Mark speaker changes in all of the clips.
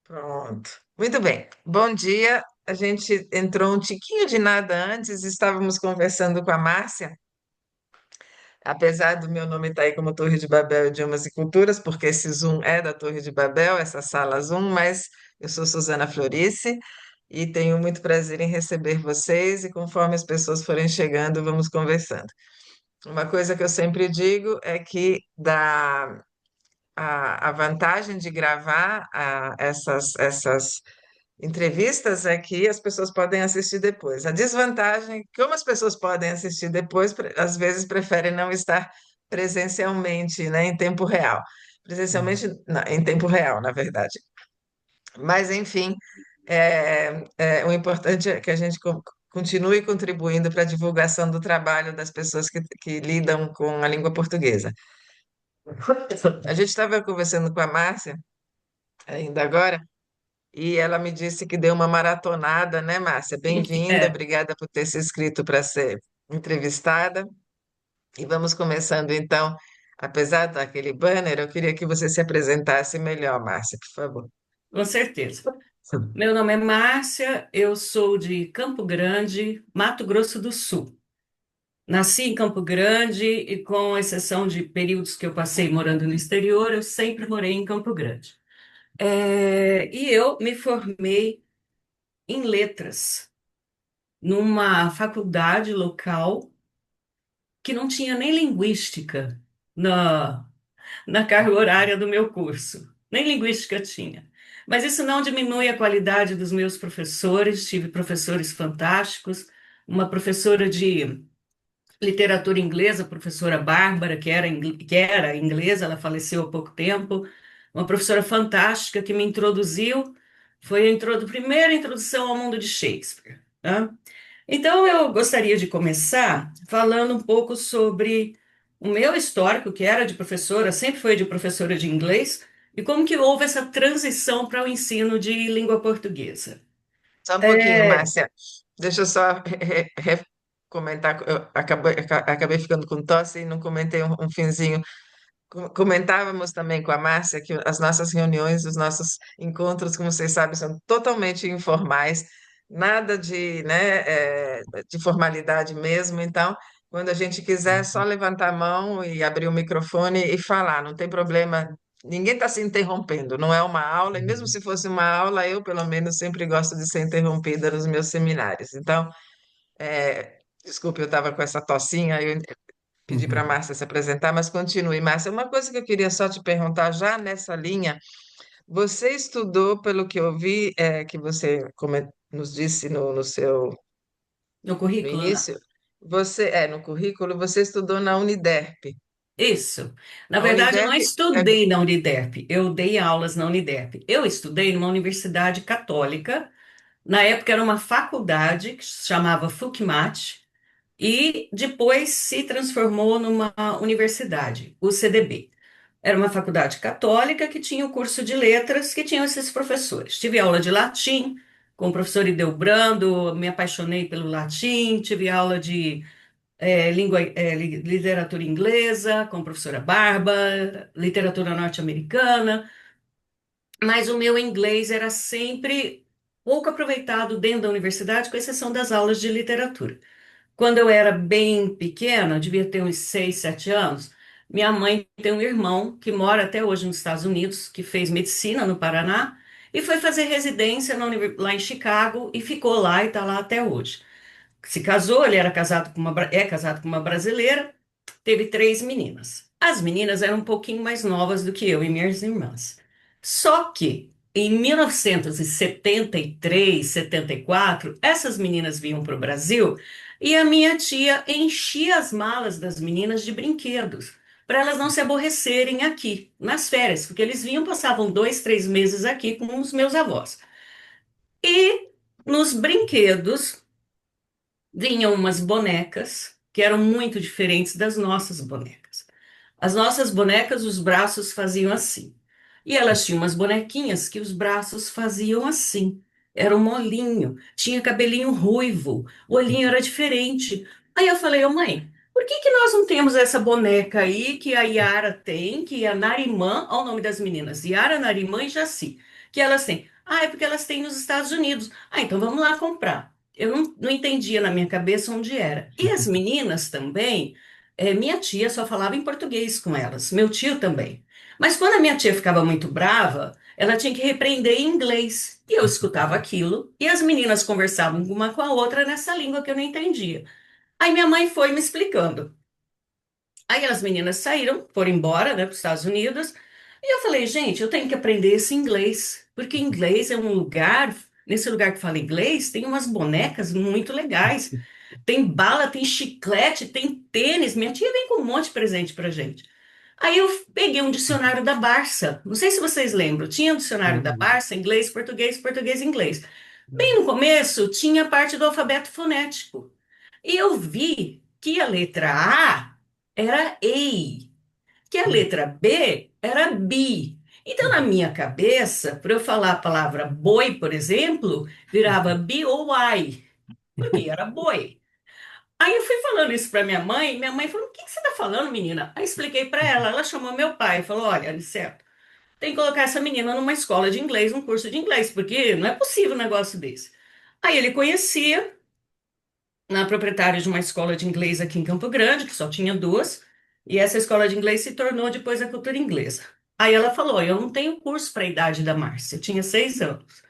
Speaker 1: Pronto. Muito bem. Bom dia. A gente entrou um tiquinho de nada antes, estávamos conversando com a Márcia, apesar do meu nome estar aí como Torre de Babel Idiomas e Culturas, porque esse Zoom é da Torre de Babel, essa sala Zoom, mas eu sou Suzana Florice e tenho muito prazer em receber vocês e conforme as pessoas forem chegando, vamos conversando. Uma coisa que eu sempre digo é que a vantagem de gravar essas entrevistas é que as pessoas podem assistir depois. A desvantagem, como as pessoas podem assistir depois, às vezes preferem não estar presencialmente, né, em tempo real. Presencialmente, em tempo real, na verdade. Mas, enfim, o importante é que a gente continue contribuindo para a divulgação do trabalho das pessoas que lidam com a língua portuguesa. A gente estava conversando com a Márcia, ainda agora, e ela me disse que deu uma maratonada, né, Márcia? Bem-vinda,
Speaker 2: É,
Speaker 1: obrigada por ter se inscrito para ser entrevistada. E vamos começando então. Apesar daquele banner, eu queria que você se apresentasse melhor, Márcia, por favor.
Speaker 2: com certeza. Meu nome é Márcia, eu sou de Campo Grande, Mato Grosso do Sul. Nasci em Campo Grande e, com exceção de períodos que eu passei morando no exterior, eu sempre morei em Campo Grande. E eu me formei em letras numa faculdade local que não tinha nem linguística na carga horária do meu curso. Nem linguística tinha. Mas isso não diminui a qualidade dos meus professores. Tive professores fantásticos. Uma professora de literatura inglesa, a professora Bárbara, que era inglesa, ela faleceu há pouco tempo. Uma professora fantástica que me introduziu. Foi a primeira introdução ao mundo de Shakespeare, né? Então, eu gostaria de começar falando um pouco sobre o meu histórico, que era de professora, sempre foi de professora de inglês, e como que houve essa transição para o ensino de língua portuguesa.
Speaker 1: Só um pouquinho,
Speaker 2: É,
Speaker 1: Márcia. Deixa eu só comentar. Eu acabei ficando com tosse e não comentei um finzinho. Comentávamos também com a Márcia que as nossas reuniões, os nossos encontros, como vocês sabem, são totalmente informais, nada de, né, de formalidade mesmo. Então, quando a gente quiser, é só levantar a mão e abrir o microfone e falar, não tem problema. Ninguém está se interrompendo, não é uma aula, e mesmo se fosse uma aula, eu, pelo menos, sempre gosto de ser interrompida nos meus seminários. Então, desculpe, eu estava com essa tossinha, eu pedir para a Márcia se apresentar, mas continue. Márcia, uma coisa que eu queria só te perguntar, já nessa linha, você estudou, pelo que eu vi, que você nos disse no seu
Speaker 2: no
Speaker 1: no
Speaker 2: currículo, não.
Speaker 1: início, no currículo, você estudou na Uniderp.
Speaker 2: Isso. Na
Speaker 1: A
Speaker 2: verdade, eu não
Speaker 1: Uniderp é,
Speaker 2: estudei na Uniderp, eu dei aulas na Uniderp. Eu estudei numa universidade católica. Na época era uma faculdade que se chamava FUCMAT, e depois se transformou numa universidade, o CDB. Era uma faculdade católica que tinha o curso de letras, que tinham esses professores. Tive aula de latim com o professor Ildebrando, me apaixonei pelo latim, tive aula de literatura inglesa com a professora Barba, literatura norte-americana, mas o meu inglês era sempre pouco aproveitado dentro da universidade, com exceção das aulas de literatura. Quando eu era bem pequena, devia ter uns 6, 7 anos, minha mãe tem um irmão que mora até hoje nos Estados Unidos, que fez medicina no Paraná, e foi fazer residência lá em Chicago e ficou lá e está lá até hoje. Se casou, ele era casado com é casado com uma brasileira, teve 3 meninas. As meninas eram um pouquinho mais novas do que eu e minhas irmãs. Só que em 1973, 74, essas meninas vinham para o Brasil e a minha tia enchia as malas das meninas de brinquedos, para elas não se aborrecerem aqui, nas férias, porque eles vinham, passavam 2, 3 meses aqui com os meus avós. E nos brinquedos vinham umas bonecas que eram muito diferentes das nossas bonecas. As nossas bonecas, os braços faziam assim. E elas tinham umas bonequinhas que os braços faziam assim. Era um molinho, tinha cabelinho ruivo, o olhinho era diferente. Aí eu falei, ô mãe, por que que nós não temos essa boneca aí que a Yara tem, que a Narimã, olha o nome das meninas, Yara, Narimã e Jaci, que elas têm. Ah, é porque elas têm nos Estados Unidos. Ah, então vamos lá comprar. Eu não entendia na minha cabeça onde era. E as meninas também, minha tia só falava em português com elas, meu tio também. Mas quando a minha tia ficava muito brava, ela tinha que repreender em inglês. E eu escutava aquilo, e as meninas conversavam uma com a outra nessa língua que eu não entendia. Aí minha mãe foi me explicando. Aí as meninas saíram, foram embora, né, para os Estados Unidos. E eu falei, gente, eu tenho que aprender esse inglês, porque inglês é um lugar, nesse lugar que fala inglês, tem umas bonecas muito legais. Tem bala, tem chiclete, tem tênis. Minha tia vem com um monte de presente pra gente. Aí eu peguei um dicionário da Barça. Não sei se vocês lembram. Tinha um dicionário da
Speaker 1: Uhum.
Speaker 2: Barça, inglês, português, português, inglês. Bem no começo, tinha a parte do alfabeto fonético. E eu vi que a letra A era EI, que a letra B era BI. Então, na minha cabeça, para eu falar a palavra boi, por exemplo, virava B-O-I, porque era boi. Aí eu fui falando isso para minha mãe falou: O que que você está falando, menina? Aí expliquei para ela, ela chamou meu pai e falou: Olha, Aniceto, tem que colocar essa menina numa escola de inglês, num curso de inglês, porque não é possível um negócio desse. Aí ele conhecia na proprietária de uma escola de inglês aqui em Campo Grande, que só tinha duas, e essa escola de inglês se tornou depois a cultura inglesa. Aí ela falou: Eu não tenho curso para a idade da Márcia, eu tinha 6 anos.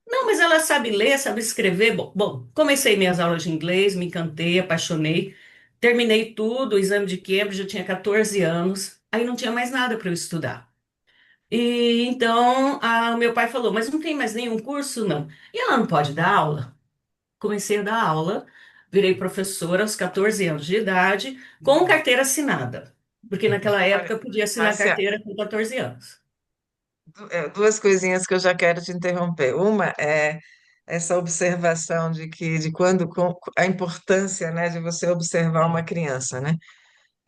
Speaker 2: Não, mas ela sabe ler, sabe escrever. Bom, comecei minhas aulas de inglês, me encantei, apaixonei, terminei tudo, o exame de Cambridge, eu tinha 14 anos, aí não tinha mais nada para eu estudar. E então, o meu pai falou: Mas não tem mais nenhum curso? Não. E ela não pode dar aula? Comecei a dar aula, virei professora aos 14 anos de idade, com carteira assinada, porque naquela época
Speaker 1: Olha,
Speaker 2: eu podia assinar
Speaker 1: Márcia,
Speaker 2: carteira com 14 anos.
Speaker 1: duas coisinhas que eu já quero te interromper. Uma é essa observação de quando a importância, né, de você observar uma
Speaker 2: É,
Speaker 1: criança, né?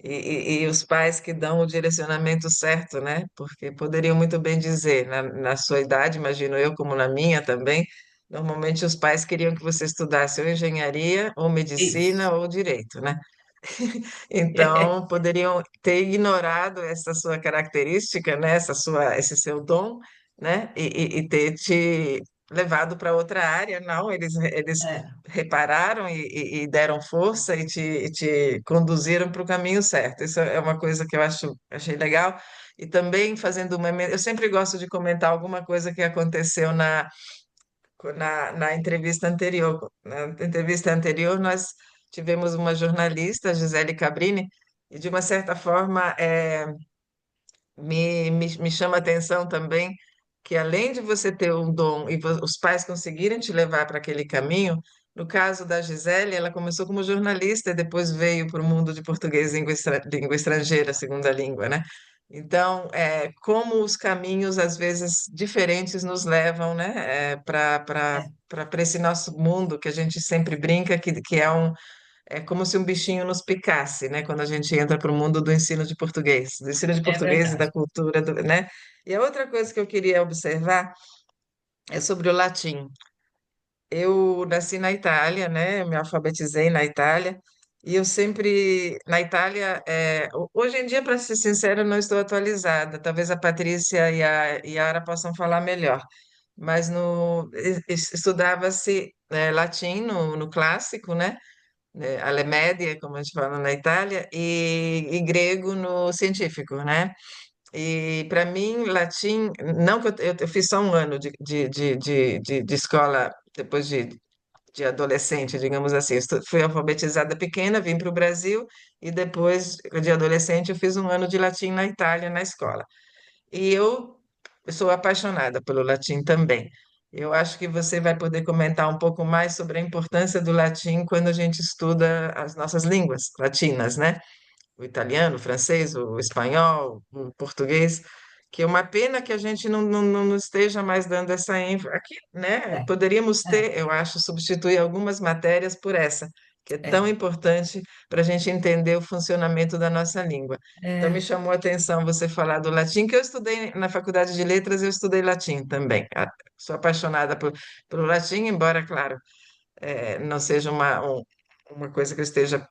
Speaker 1: E os pais que dão o direcionamento certo, né? Porque poderiam muito bem dizer, na sua idade, imagino eu, como na minha também, normalmente os pais queriam que você estudasse ou engenharia, ou medicina,
Speaker 2: isso.
Speaker 1: ou direito, né? Então, poderiam ter ignorado essa sua característica, né? Esse seu dom, né? E ter te levado para outra área. Não, eles
Speaker 2: É,
Speaker 1: repararam e deram força e te conduziram para o caminho certo. Isso é uma coisa que achei legal. E também fazendo eu sempre gosto de comentar alguma coisa que aconteceu na entrevista anterior. Na entrevista anterior, nós tivemos uma jornalista, Gisele Cabrini, e de uma certa forma me chama a atenção também que além de você ter um dom e os pais conseguirem te levar para aquele caminho, no caso da Gisele, ela começou como jornalista e depois veio para o mundo de português língua estrangeira, segunda língua, né? Então, como os caminhos, às vezes, diferentes nos levam, né,
Speaker 2: é,
Speaker 1: para esse nosso mundo que a gente sempre brinca que é como se um bichinho nos picasse, né? Quando a gente entra para o mundo do ensino de
Speaker 2: é
Speaker 1: português e da
Speaker 2: verdade.
Speaker 1: cultura, né? E a outra coisa que eu queria observar é sobre o latim. Eu nasci na Itália, né? Me alfabetizei na Itália. E eu sempre, na Itália, hoje em dia, para ser sincera, eu não estou atualizada. Talvez a Patrícia e a Yara possam falar melhor. Mas estudava-se latim no clássico, né? Alle Medie, como a gente fala na Itália, e grego no científico, né? E para mim, latim, não que eu fiz só um ano de escola depois de adolescente, digamos assim. Fui alfabetizada pequena, vim para o Brasil e depois de adolescente eu fiz um ano de latim na Itália, na escola. E eu sou apaixonada pelo latim também. Eu acho que você vai poder comentar um pouco mais sobre a importância do latim quando a gente estuda as nossas línguas latinas, né? O italiano, o francês, o espanhol, o português, que é uma pena que a gente não esteja mais dando essa ênfase aqui, né?
Speaker 2: É,
Speaker 1: Poderíamos
Speaker 2: é,
Speaker 1: ter, eu acho, substituir algumas matérias por essa, que é tão
Speaker 2: é,
Speaker 1: importante para a gente entender o funcionamento da nossa língua. Então, me
Speaker 2: é.
Speaker 1: chamou a atenção você falar do latim, que eu estudei na Faculdade de Letras, eu estudei latim também. Sou apaixonada pelo latim, embora, claro, não seja uma coisa que eu esteja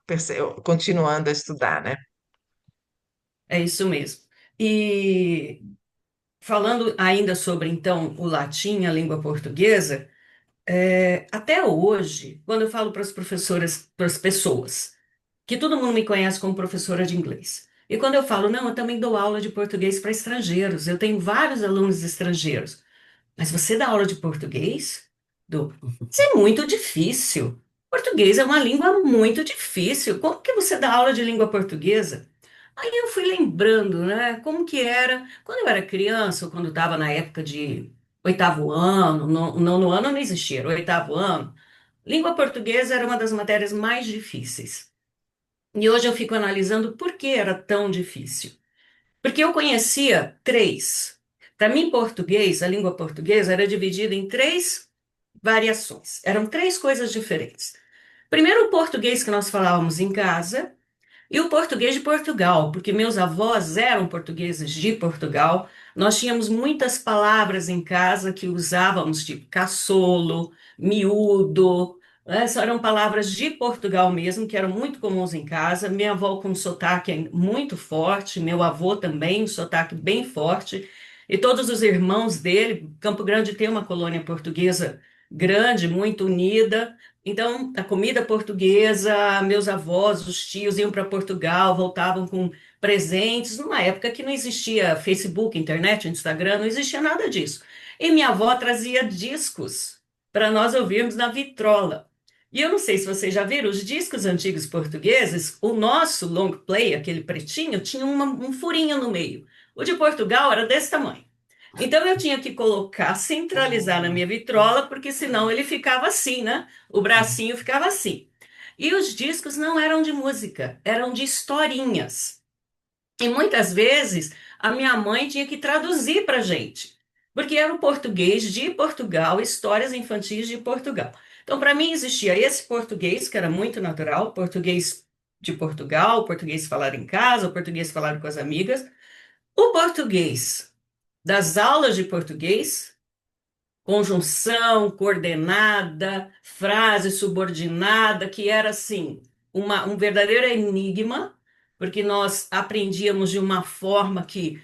Speaker 1: continuando a estudar, né?
Speaker 2: É isso mesmo. E falando ainda sobre, então, o latim, a língua portuguesa, até hoje, quando eu falo para as professoras, para as pessoas, que todo mundo me conhece como professora de inglês. E quando eu falo, não, eu também dou aula de português para estrangeiros, eu tenho vários alunos estrangeiros. Mas você dá aula de português? Isso é muito difícil. Português é uma língua muito difícil. Como que você dá aula de língua portuguesa? Aí eu fui lembrando, né, como que era quando eu era criança, ou quando estava na época de oitavo ano, nono ano não existia, era oitavo ano. Língua portuguesa era uma das matérias mais difíceis. E hoje eu fico analisando por que era tão difícil. Porque eu conhecia três. Para mim, português, a língua portuguesa era dividida em três variações. Eram três coisas diferentes. Primeiro, o português que nós falávamos em casa, e o português de Portugal, porque meus avós eram portugueses de Portugal. Nós tínhamos muitas palavras em casa que usávamos, tipo caçolo, miúdo, né? Essas eram palavras de Portugal mesmo, que eram muito comuns em casa. Minha avó com um sotaque muito forte, meu avô também, um sotaque bem forte. E todos os irmãos dele, Campo Grande tem uma colônia portuguesa grande, muito unida. Então, a comida portuguesa, meus avós, os tios iam para Portugal, voltavam com presentes, numa época que não existia Facebook, internet, Instagram, não existia nada disso. E minha avó trazia discos para nós ouvirmos na vitrola. E eu não sei se vocês já viram, os discos antigos portugueses, o nosso long play, aquele pretinho, tinha um furinho no meio. O de Portugal era desse tamanho. Então eu tinha que colocar, centralizar na minha vitrola, porque senão ele ficava assim, né? O bracinho ficava assim. E os discos não eram de música, eram de historinhas. E muitas vezes a minha mãe tinha que traduzir para a gente, porque era o português de Portugal, histórias infantis de Portugal. Então, para mim, existia esse português, que era muito natural, português de Portugal, português falado em casa, o português falado com as amigas, o português das aulas de português, conjunção, coordenada, frase subordinada, que era assim, um verdadeiro enigma, porque nós aprendíamos de uma forma que,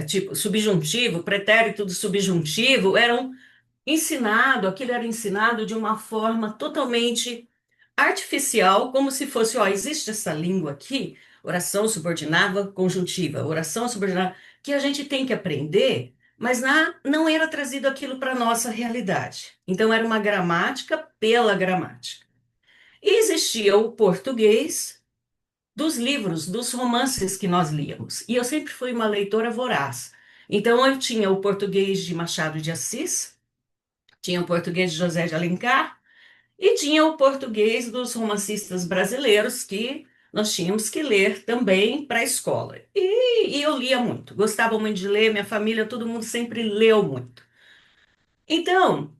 Speaker 2: tipo, subjuntivo, pretérito do subjuntivo, aquilo era ensinado de uma forma totalmente artificial, como se fosse, ó, existe essa língua aqui, oração subordinada conjuntiva, oração subordinada, que a gente tem que aprender, mas não era trazido aquilo para a nossa realidade. Então, era uma gramática pela gramática. E existia o português dos livros, dos romances que nós líamos. E eu sempre fui uma leitora voraz. Então, eu tinha o português de Machado de Assis, tinha o português de José de Alencar, e tinha o português dos romancistas brasileiros que nós tínhamos que ler também para a escola. E eu lia muito, gostava muito de ler, minha família, todo mundo sempre leu muito. Então,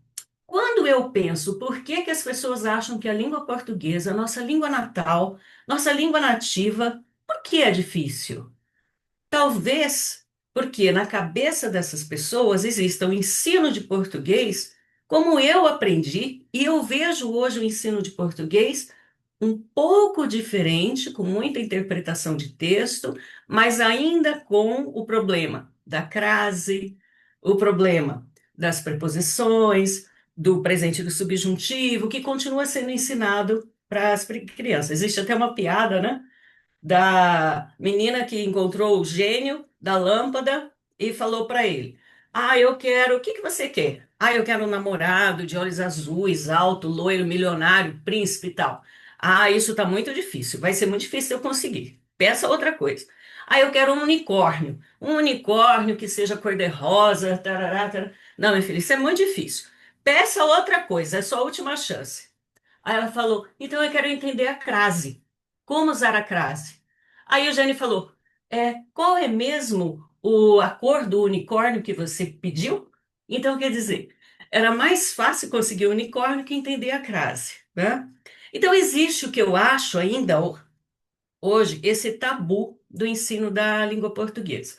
Speaker 2: quando eu penso por que que as pessoas acham que a língua portuguesa, nossa língua natal, nossa língua nativa, por que é difícil? Talvez porque na cabeça dessas pessoas exista o ensino de português como eu aprendi, e eu vejo hoje o ensino de português um pouco diferente, com muita interpretação de texto, mas ainda com o problema da crase, o problema das preposições, do presente e do subjuntivo, que continua sendo ensinado para as crianças. Existe até uma piada, né? Da menina que encontrou o gênio da lâmpada e falou para ele: Ah, eu quero, o que que você quer? Ah, eu quero um namorado de olhos azuis, alto, loiro, milionário, príncipe e tal. Ah, isso está muito difícil, vai ser muito difícil eu conseguir. Peça outra coisa. Ah, eu quero um unicórnio que seja cor-de-rosa, tarará, tarará. Não, minha filha, isso é muito difícil. Peça outra coisa, é sua última chance. Aí ela falou: Então eu quero entender a crase. Como usar a crase? Aí o Eugênio falou: Qual é mesmo a cor do unicórnio que você pediu? Então, quer dizer, era mais fácil conseguir o unicórnio que entender a crase, né? Então, existe o que eu acho ainda hoje, esse tabu do ensino da língua portuguesa.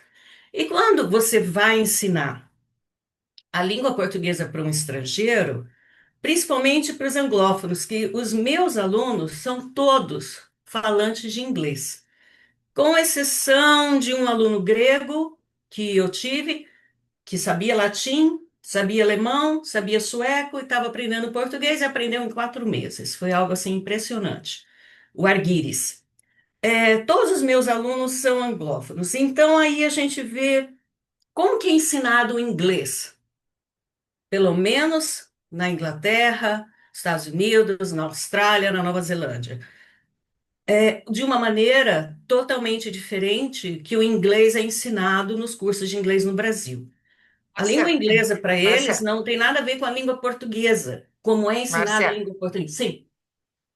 Speaker 2: E quando você vai ensinar a língua portuguesa para um estrangeiro, principalmente para os anglófonos, que os meus alunos são todos falantes de inglês, com exceção de um aluno grego que eu tive, que sabia latim, sabia alemão, sabia sueco e estava aprendendo português e aprendeu em 4 meses. Foi algo assim impressionante. O Arguires. Todos os meus alunos são anglófonos, então aí a gente vê como que é ensinado o inglês, pelo menos na Inglaterra, Estados Unidos, na Austrália, na Nova Zelândia. De uma maneira totalmente diferente que o inglês é ensinado nos cursos de inglês no Brasil. A língua
Speaker 1: Márcia,
Speaker 2: inglesa para eles
Speaker 1: Márcia,
Speaker 2: não tem nada a ver com a língua portuguesa, como é ensinada a
Speaker 1: Márcia,
Speaker 2: língua portuguesa. Sim,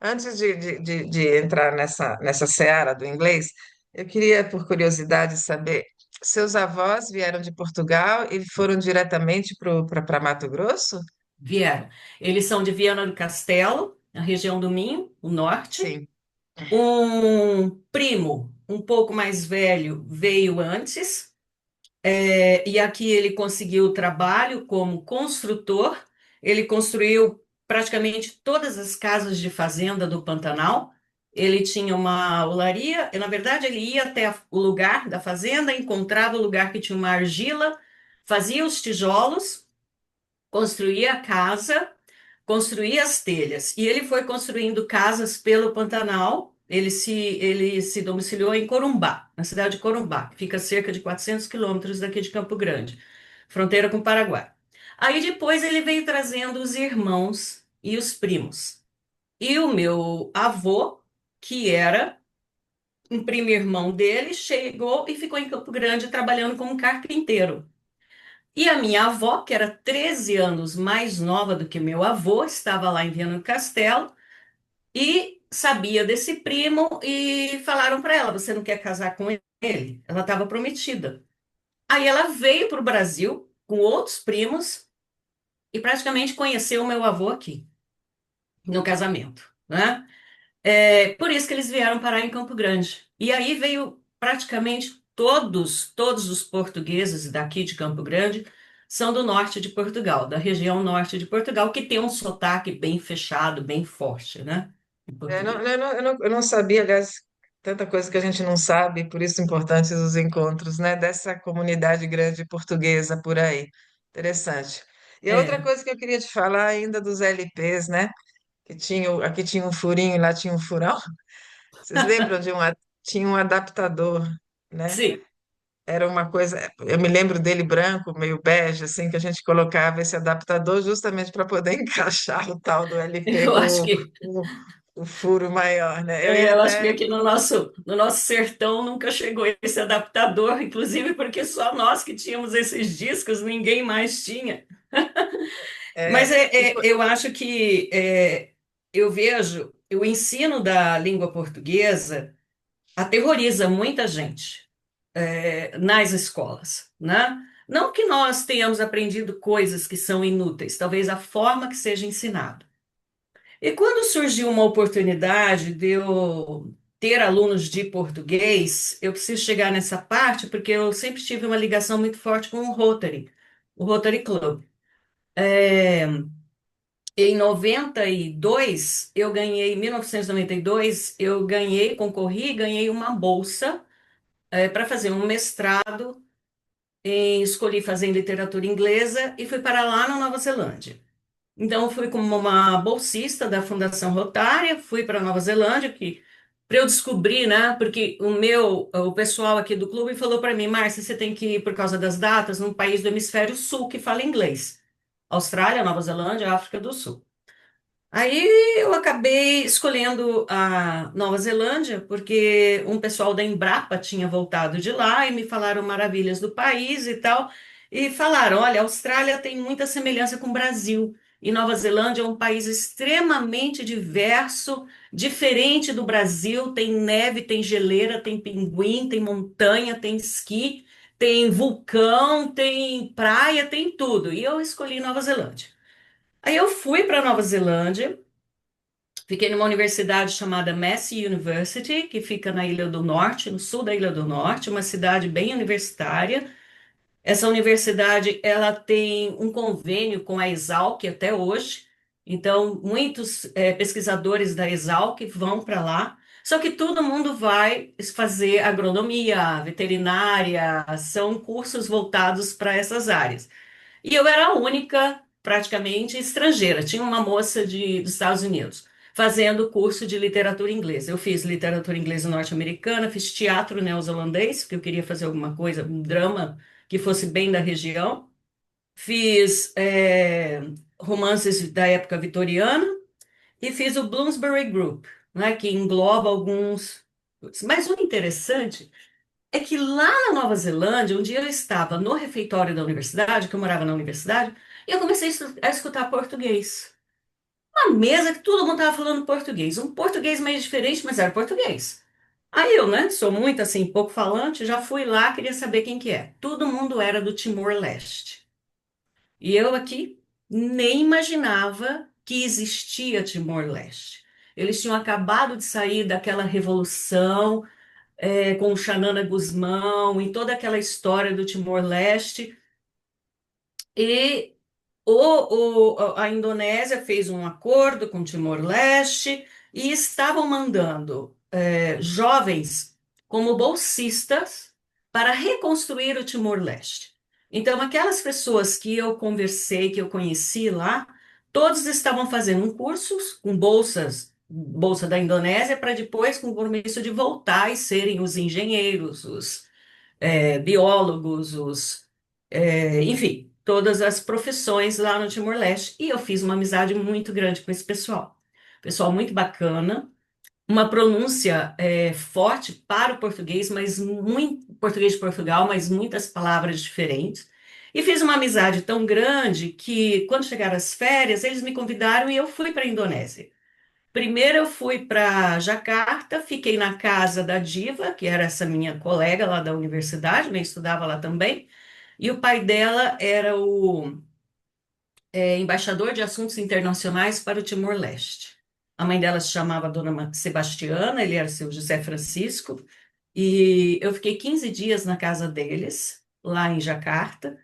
Speaker 1: antes de entrar nessa seara do inglês, eu queria, por curiosidade, saber, seus avós vieram de Portugal e foram diretamente para Mato Grosso?
Speaker 2: vieram. Eles são de Viana do Castelo, na região do Minho, o norte.
Speaker 1: Sim.
Speaker 2: Um primo, um pouco mais velho, veio antes, e aqui ele conseguiu trabalho como construtor. Ele construiu praticamente todas as casas de fazenda do Pantanal. Ele tinha uma olaria, e, na verdade, ele ia até o lugar da fazenda, encontrava o lugar que tinha uma argila, fazia os tijolos, construía a casa, construía as telhas. E ele foi construindo casas pelo Pantanal. Ele se domiciliou em Corumbá, na cidade de Corumbá, que fica a cerca de 400 quilômetros daqui de Campo Grande, fronteira com o Paraguai. Aí depois ele veio trazendo os irmãos e os primos. E o meu avô, que era um primo irmão dele, chegou e ficou em Campo Grande trabalhando como carpinteiro. E a minha avó, que era 13 anos mais nova do que meu avô, estava lá em Viana do Castelo e sabia desse primo e falaram para ela: Você não quer casar com ele? Ela estava prometida. Aí ela veio para o Brasil com outros primos e praticamente conheceu o meu avô aqui, no casamento, né? Por isso que eles vieram parar em Campo Grande. E aí veio praticamente todos os portugueses daqui de Campo Grande são do norte de Portugal, da região norte de Portugal, que tem um sotaque bem fechado, bem forte, né? Em português.
Speaker 1: Eu não sabia, aliás, tanta coisa que a gente não sabe, por isso importantes os encontros, né, dessa comunidade grande portuguesa por aí. Interessante. E a outra
Speaker 2: É,
Speaker 1: coisa que eu queria te falar ainda dos LPs, né, que tinha, aqui tinha um furinho e lá tinha um furão. Vocês lembram tinha um adaptador, né?
Speaker 2: sim,
Speaker 1: Era uma coisa, eu me lembro dele branco, meio bege, assim, que a gente colocava esse adaptador justamente para poder encaixar o tal do LP
Speaker 2: eu acho
Speaker 1: com
Speaker 2: que
Speaker 1: o furo maior, né? Eu ia
Speaker 2: eu acho que
Speaker 1: até.
Speaker 2: aqui no nosso sertão nunca chegou esse adaptador, inclusive porque só nós que tínhamos esses discos, ninguém mais tinha. Mas
Speaker 1: E foi,
Speaker 2: eu acho que eu vejo o ensino da língua portuguesa aterroriza muita gente nas escolas, né? Não que nós tenhamos aprendido coisas que são inúteis, talvez a forma que seja ensinado. E quando surgiu uma oportunidade de eu ter alunos de português, eu preciso chegar nessa parte porque eu sempre tive uma ligação muito forte com o Rotary Club. Em 92, eu ganhei, em 1992, eu ganhei, concorri e ganhei uma bolsa para fazer um mestrado. Escolhi fazer em literatura inglesa e fui para lá na Nova Zelândia. Então, eu fui como uma bolsista da Fundação Rotária, fui para Nova Zelândia, que para eu descobrir, né? Porque o pessoal aqui do clube falou para mim, Márcia, você tem que ir por causa das datas num país do hemisfério sul que fala inglês. Austrália, Nova Zelândia, África do Sul. Aí eu acabei escolhendo a Nova Zelândia, porque um pessoal da Embrapa tinha voltado de lá e me falaram maravilhas do país e tal. E falaram: olha, a Austrália tem muita semelhança com o Brasil. E Nova Zelândia é um país extremamente diverso, diferente do Brasil. Tem neve, tem geleira, tem pinguim, tem montanha, tem esqui, tem vulcão, tem praia, tem tudo. E eu escolhi Nova Zelândia. Aí eu fui para Nova Zelândia. Fiquei numa universidade chamada Massey University, que fica na Ilha do Norte, no sul da Ilha do Norte, uma cidade bem universitária. Essa universidade, ela tem um convênio com a Exalc até hoje. Então, muitos pesquisadores da Exalc vão para lá. Só que todo mundo vai fazer agronomia, veterinária, são cursos voltados para essas áreas. E eu era a única, praticamente, estrangeira. Tinha uma moça dos Estados Unidos fazendo curso de literatura inglesa. Eu fiz literatura inglesa norte-americana, fiz teatro neozelandês, porque eu queria fazer alguma coisa, um drama que fosse bem da região. Fiz romances da época vitoriana e fiz o Bloomsbury Group, né, que engloba alguns. Mas o interessante é que lá na Nova Zelândia, um dia eu estava no refeitório da universidade, que eu morava na universidade, e eu comecei a escutar português. Uma mesa que todo mundo estava falando português. Um português meio diferente, mas era português. Aí eu, né, sou muito assim, pouco falante, já fui lá, queria saber quem que é. Todo mundo era do Timor-Leste. E eu aqui nem imaginava que existia Timor-Leste. Eles tinham acabado de sair daquela revolução, com o Xanana Gusmão e toda aquela história do Timor-Leste. E a Indonésia fez um acordo com Timor-Leste e estavam mandando jovens como bolsistas para reconstruir o Timor-Leste. Então, aquelas pessoas que eu conversei, que eu conheci lá, todos estavam fazendo um curso com bolsas, bolsa da Indonésia, para depois, com o compromisso de voltar e serem os engenheiros, os biólogos, enfim, todas as profissões lá no Timor-Leste. E eu fiz uma amizade muito grande com esse pessoal. Pessoal muito bacana, uma pronúncia forte para o português, mas muito português de Portugal, mas muitas palavras diferentes. E fiz uma amizade tão grande que, quando chegaram as férias, eles me convidaram e eu fui para a Indonésia. Primeiro eu fui para Jacarta, fiquei na casa da Diva, que era essa minha colega lá da universidade, né, estudava lá também, e o pai dela era o embaixador de assuntos internacionais para o Timor-Leste. A mãe dela se chamava Dona Sebastiana, ele era seu José Francisco, e eu fiquei 15 dias na casa deles, lá em Jacarta.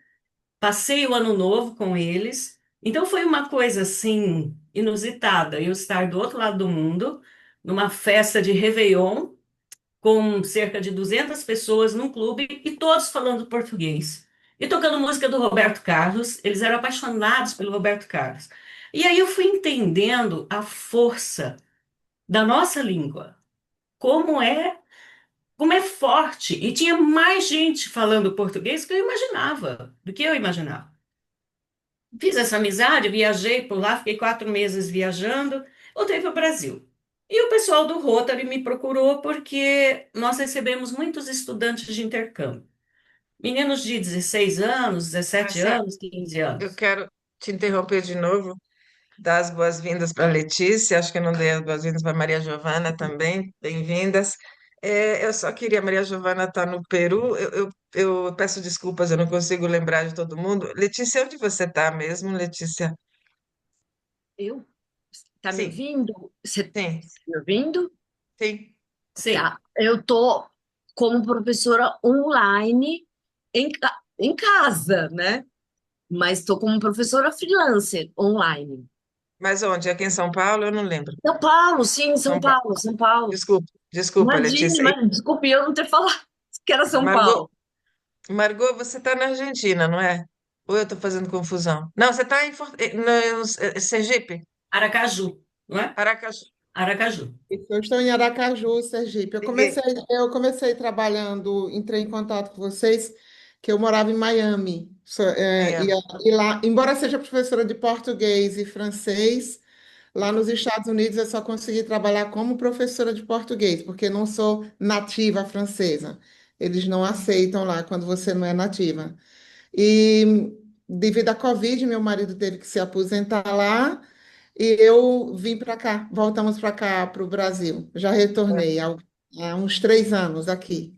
Speaker 2: Passei o ano novo com eles. Então foi uma coisa assim inusitada, eu estar do outro lado do mundo, numa festa de Réveillon, com cerca de 200 pessoas num clube e todos falando português. E tocando música do Roberto Carlos, eles eram apaixonados pelo Roberto Carlos. E aí eu fui entendendo a força da nossa língua, como é, como é forte. E tinha mais gente falando português do que eu imaginava. Fiz essa amizade, viajei por lá, fiquei 4 meses viajando, voltei para o Brasil. E o pessoal do Rotary me procurou porque nós recebemos muitos estudantes de intercâmbio. Meninos de 16 anos, 17
Speaker 1: Márcia,
Speaker 2: anos, 15
Speaker 1: eu
Speaker 2: anos.
Speaker 1: quero te interromper de novo, dar as boas-vindas para a Letícia, acho que eu não dei as boas-vindas para Maria Giovana também, bem-vindas. Eu só queria, Maria Giovana está no Peru, eu peço desculpas, eu não consigo lembrar de todo mundo. Letícia, onde você está mesmo, Letícia?
Speaker 3: Eu? Tá me
Speaker 1: Sim,
Speaker 3: ouvindo? Você tá
Speaker 1: sim,
Speaker 3: me ouvindo?
Speaker 1: sim.
Speaker 2: Sim.
Speaker 3: Tá. Eu tô como professora online em casa, né? Mas estou como professora freelancer online.
Speaker 1: Mas onde? Aqui em São Paulo? Eu não lembro.
Speaker 3: São Paulo, sim, São
Speaker 1: São Paulo.
Speaker 3: Paulo, São Paulo.
Speaker 1: Desculpa, desculpa,
Speaker 3: Imagine,
Speaker 1: Letícia. E
Speaker 3: mas desculpe eu não ter falado que era São
Speaker 1: Margot,
Speaker 3: Paulo.
Speaker 1: Margot, você está na Argentina, não é? Ou eu estou fazendo confusão? Não, você está no Sergipe?
Speaker 2: Aracaju, não é?
Speaker 1: Aracaju.
Speaker 2: Aracaju.
Speaker 4: Isso, eu estou em Aracaju, Sergipe.
Speaker 1: E-
Speaker 4: Eu comecei trabalhando, entrei em contato com vocês, que eu morava em Miami. E,
Speaker 1: Miami.
Speaker 4: e lá, embora seja professora de português e francês, lá nos Estados Unidos eu só consegui trabalhar como professora de português, porque não sou nativa francesa. Eles não aceitam lá quando você não é nativa. E devido à Covid, meu marido teve que se aposentar lá e eu vim para cá, voltamos para cá, para o Brasil. Já retornei há uns 3 anos aqui.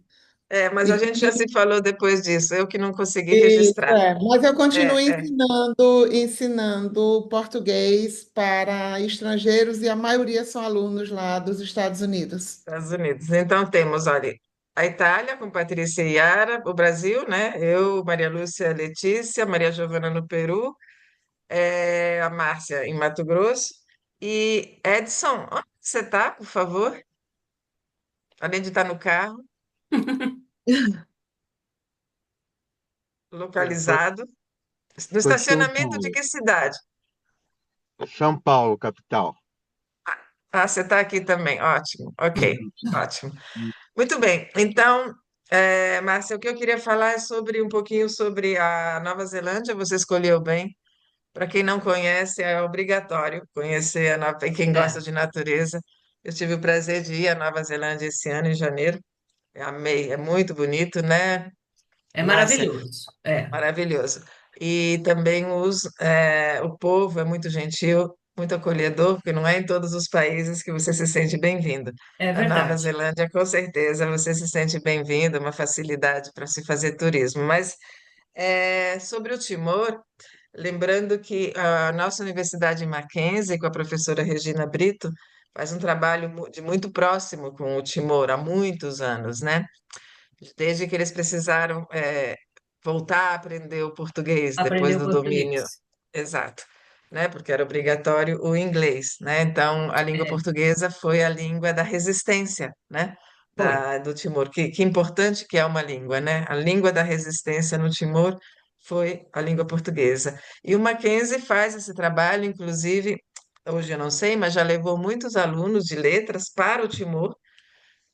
Speaker 1: Mas a
Speaker 4: E,
Speaker 1: gente já se falou depois disso. Eu que não consegui registrar.
Speaker 4: mas eu continuo
Speaker 1: É, é,
Speaker 4: ensinando português para estrangeiros e a maioria são alunos lá dos Estados Unidos.
Speaker 1: Estados Unidos. Então temos, olha, a Itália com Patrícia e Yara, o Brasil, né? Eu, Maria Lúcia, Letícia, Maria Giovana no Peru, a Márcia em Mato Grosso. E Edson, onde você está, por favor? além de estar no carro,
Speaker 5: Foi,
Speaker 1: localizado, no
Speaker 5: foi São
Speaker 1: estacionamento de
Speaker 5: Paulo.
Speaker 1: que cidade?
Speaker 5: São Paulo, capital.
Speaker 1: Ah, você está aqui também. Ótimo. Ok, ótimo. Muito bem. Então, Márcia, o que eu queria falar é sobre um pouquinho sobre a Nova Zelândia. Você escolheu bem. Para quem não conhece, é obrigatório conhecer e quem gosta
Speaker 2: É,
Speaker 1: de natureza. Eu tive o prazer de ir à Nova Zelândia esse ano, em janeiro. Eu amei, é muito bonito, né,
Speaker 2: é
Speaker 1: Márcia?
Speaker 2: maravilhoso. É,
Speaker 1: Maravilhoso. E também o povo é muito gentil, muito acolhedor, porque não é em todos os países que você se sente bem-vindo.
Speaker 2: é
Speaker 1: A Nova
Speaker 2: verdade.
Speaker 1: Zelândia, com certeza, você se sente bem-vindo, uma facilidade para se fazer turismo. Mas sobre o Timor, lembrando que a nossa Universidade Mackenzie, com a professora Regina Brito, faz um trabalho de muito próximo com o Timor há muitos anos, né? Desde que eles precisaram voltar a aprender o português depois
Speaker 2: Aprendeu
Speaker 1: do domínio,
Speaker 2: português.
Speaker 1: exato, né? Porque era obrigatório o inglês, né? Então, a língua
Speaker 2: É,
Speaker 1: portuguesa foi a língua da resistência, né?
Speaker 2: foi.
Speaker 1: Do Timor. Que importante que é uma língua, né? A língua da resistência no Timor foi a língua portuguesa. E o Mackenzie faz esse trabalho, inclusive, hoje eu não sei, mas já levou muitos alunos de letras para o Timor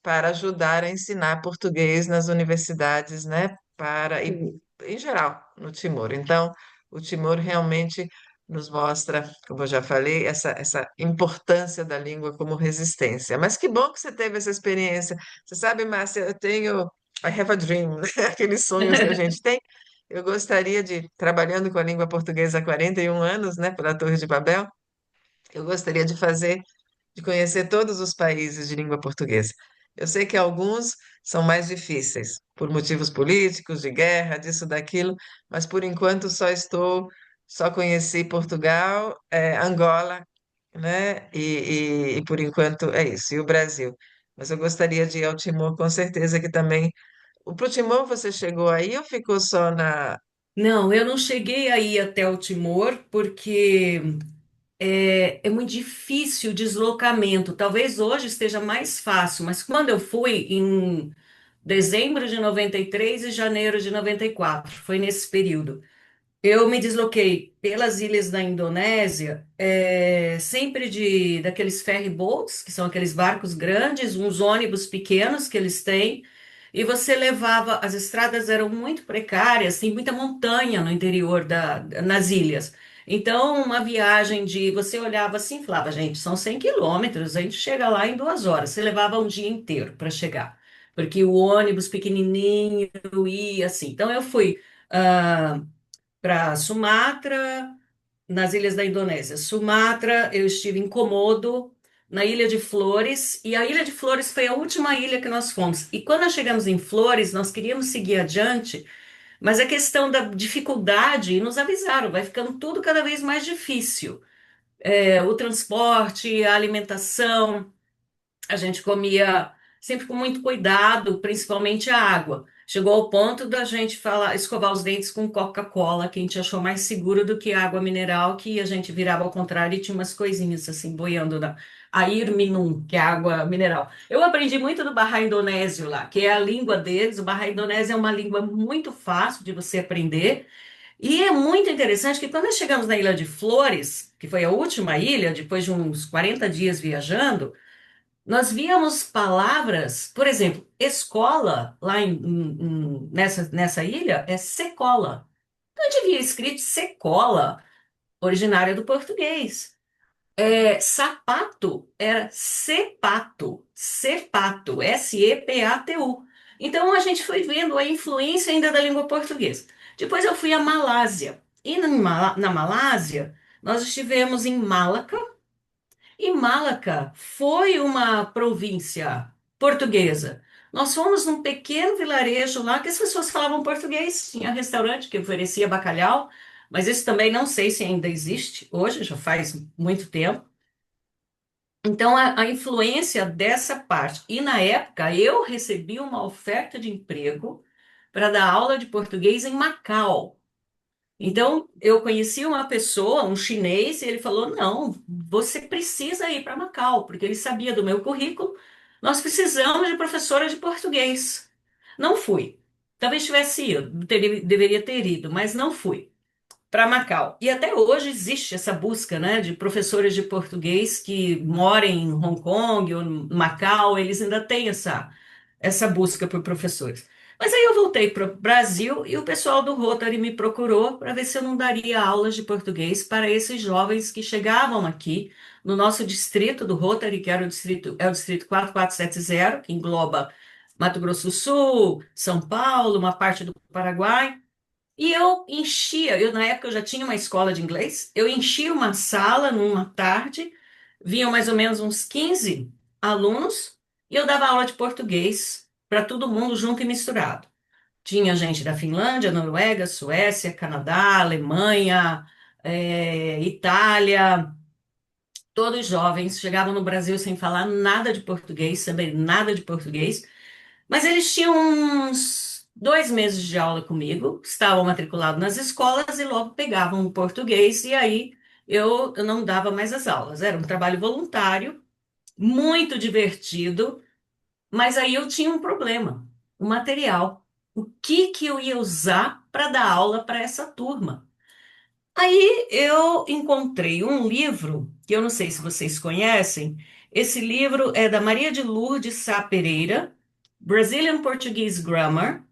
Speaker 1: para ajudar a ensinar português nas universidades, né? E em geral, no Timor. Então, o Timor realmente nos mostra, como eu já falei, essa importância da língua como resistência. Mas que bom que você teve essa experiência. Você sabe, Márcia, eu tenho I have a dream, né? Aqueles sonhos que a gente tem. Eu gostaria de, trabalhando com a língua portuguesa há 41 anos, né, pela Torre de Babel, eu gostaria de conhecer todos os países de língua portuguesa. Eu sei que alguns são mais difíceis, por motivos políticos, de guerra, disso, daquilo, mas por enquanto só conheci Portugal, Angola, né? E por enquanto é isso, e o Brasil. Mas eu gostaria de ir ao Timor, com certeza que também. Para o Timor você chegou aí ou ficou só na.
Speaker 2: Não, eu não cheguei aí até o Timor porque é muito difícil o deslocamento. Talvez hoje esteja mais fácil, mas quando eu fui em dezembro de 93 e janeiro de 94, foi nesse período. Eu me desloquei pelas ilhas da Indonésia, sempre daqueles ferry boats, que são aqueles barcos grandes, uns ônibus pequenos que eles têm, e você levava, as estradas eram muito precárias, tem muita montanha no interior nas ilhas. Então, uma viagem você olhava assim e falava, gente, são 100 quilômetros, a gente chega lá em 2 horas. Você levava um dia inteiro para chegar, porque o ônibus pequenininho ia assim. Então, eu fui para Sumatra, nas ilhas da Indonésia. Sumatra, eu estive em Komodo, na Ilha de Flores, e a Ilha de Flores foi a última ilha que nós fomos. E quando nós chegamos em Flores, nós queríamos seguir adiante, mas a questão da dificuldade, e nos avisaram, vai ficando tudo cada vez mais difícil. O transporte, a alimentação. A gente comia sempre com muito cuidado, principalmente a água. Chegou ao ponto da gente falar, escovar os dentes com Coca-Cola, que a gente achou mais seguro do que água mineral, que a gente virava ao contrário e tinha umas coisinhas assim boiando na a Irminum, que é água mineral. Eu aprendi muito do Barra Indonésio lá, que é a língua deles. O Barra Indonésio é uma língua muito fácil de você aprender. E é muito interessante que quando nós chegamos na Ilha de Flores, que foi a última ilha, depois de uns 40 dias viajando, nós víamos palavras, por exemplo, escola, lá nessa ilha, é secola. Então, a gente via escrito secola, originária do português. Sapato era sepato, sepato, S-E-P-A-T-U. Então, a gente foi vendo a influência ainda da língua portuguesa. Depois eu fui à Malásia. E na Malásia, nós estivemos em Malaca, e Malaca foi uma província portuguesa. Nós fomos num pequeno vilarejo lá que as pessoas falavam português. Tinha restaurante que oferecia bacalhau, mas isso também não sei se ainda existe hoje, já faz muito tempo. Então, a influência dessa parte. E na época, eu recebi uma oferta de emprego para dar aula de português em Macau. Então, eu conheci uma pessoa, um chinês, e ele falou: não, você precisa ir para Macau, porque ele sabia do meu currículo. nós precisamos de professora de português. Não fui. Talvez tivesse ido, deveria ter ido, mas não fui para Macau. E até hoje existe essa busca, né, de professores de português que moram em Hong Kong ou Macau, eles ainda têm essa busca por professores. Mas aí eu voltei para o Brasil e o pessoal do Rotary me procurou para ver se eu não daria aulas de português para esses jovens que chegavam aqui no nosso distrito do Rotary, que era é o distrito 4470, que engloba Mato Grosso do Sul, São Paulo, uma parte do Paraguai. E eu enchia, na época eu já tinha uma escola de inglês, eu enchia uma sala numa tarde, vinham mais ou menos uns 15 alunos, e eu dava aula de português para todo mundo junto e misturado. Tinha gente da Finlândia, Noruega, Suécia, Canadá, Alemanha, Itália, todos jovens, chegavam no Brasil sem falar nada de português, saber nada de português, mas eles tinham uns 2 meses de aula comigo, estavam matriculados nas escolas e logo pegavam o português, e aí eu não dava mais as aulas. Era um trabalho voluntário, muito divertido, mas aí eu tinha um problema, o material. O que que eu ia usar para dar aula para essa turma? Aí eu encontrei um livro, que eu não sei se vocês conhecem. Esse livro é da Maria de Lourdes Sá Pereira, Brazilian Portuguese Grammar.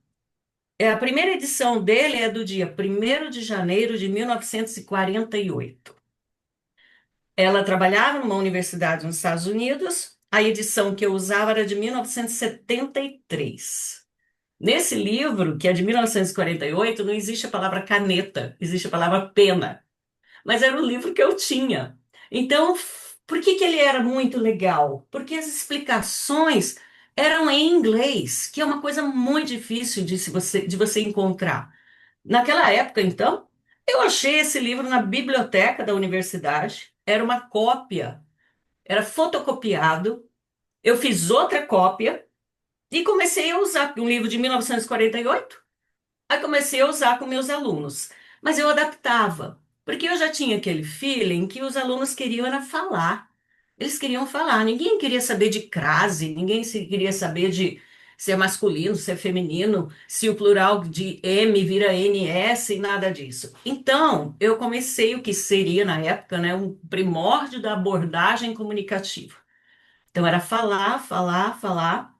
Speaker 2: A primeira edição dele é do dia 1º de janeiro de 1948. Ela trabalhava numa universidade nos Estados Unidos. A edição que eu usava era de 1973. Nesse livro, que é de 1948, não existe a palavra caneta, existe a palavra pena, mas era o livro que eu tinha. Então, por que que ele era muito legal? Porque as explicações eram em inglês, que é uma coisa muito difícil de você encontrar. Naquela época, então, eu achei esse livro na biblioteca da universidade, era uma cópia, era fotocopiado, eu fiz outra cópia e comecei a usar um livro de 1948. Aí comecei a usar com meus alunos, mas eu adaptava, porque eu já tinha aquele feeling que os alunos queriam era falar. Eles queriam falar, ninguém queria saber de crase, queria saber de se é masculino, se é feminino, se o plural de M vira NS e nada disso. Então, eu comecei o que seria na época, né, um primórdio da abordagem comunicativa. Então, era falar, falar, falar.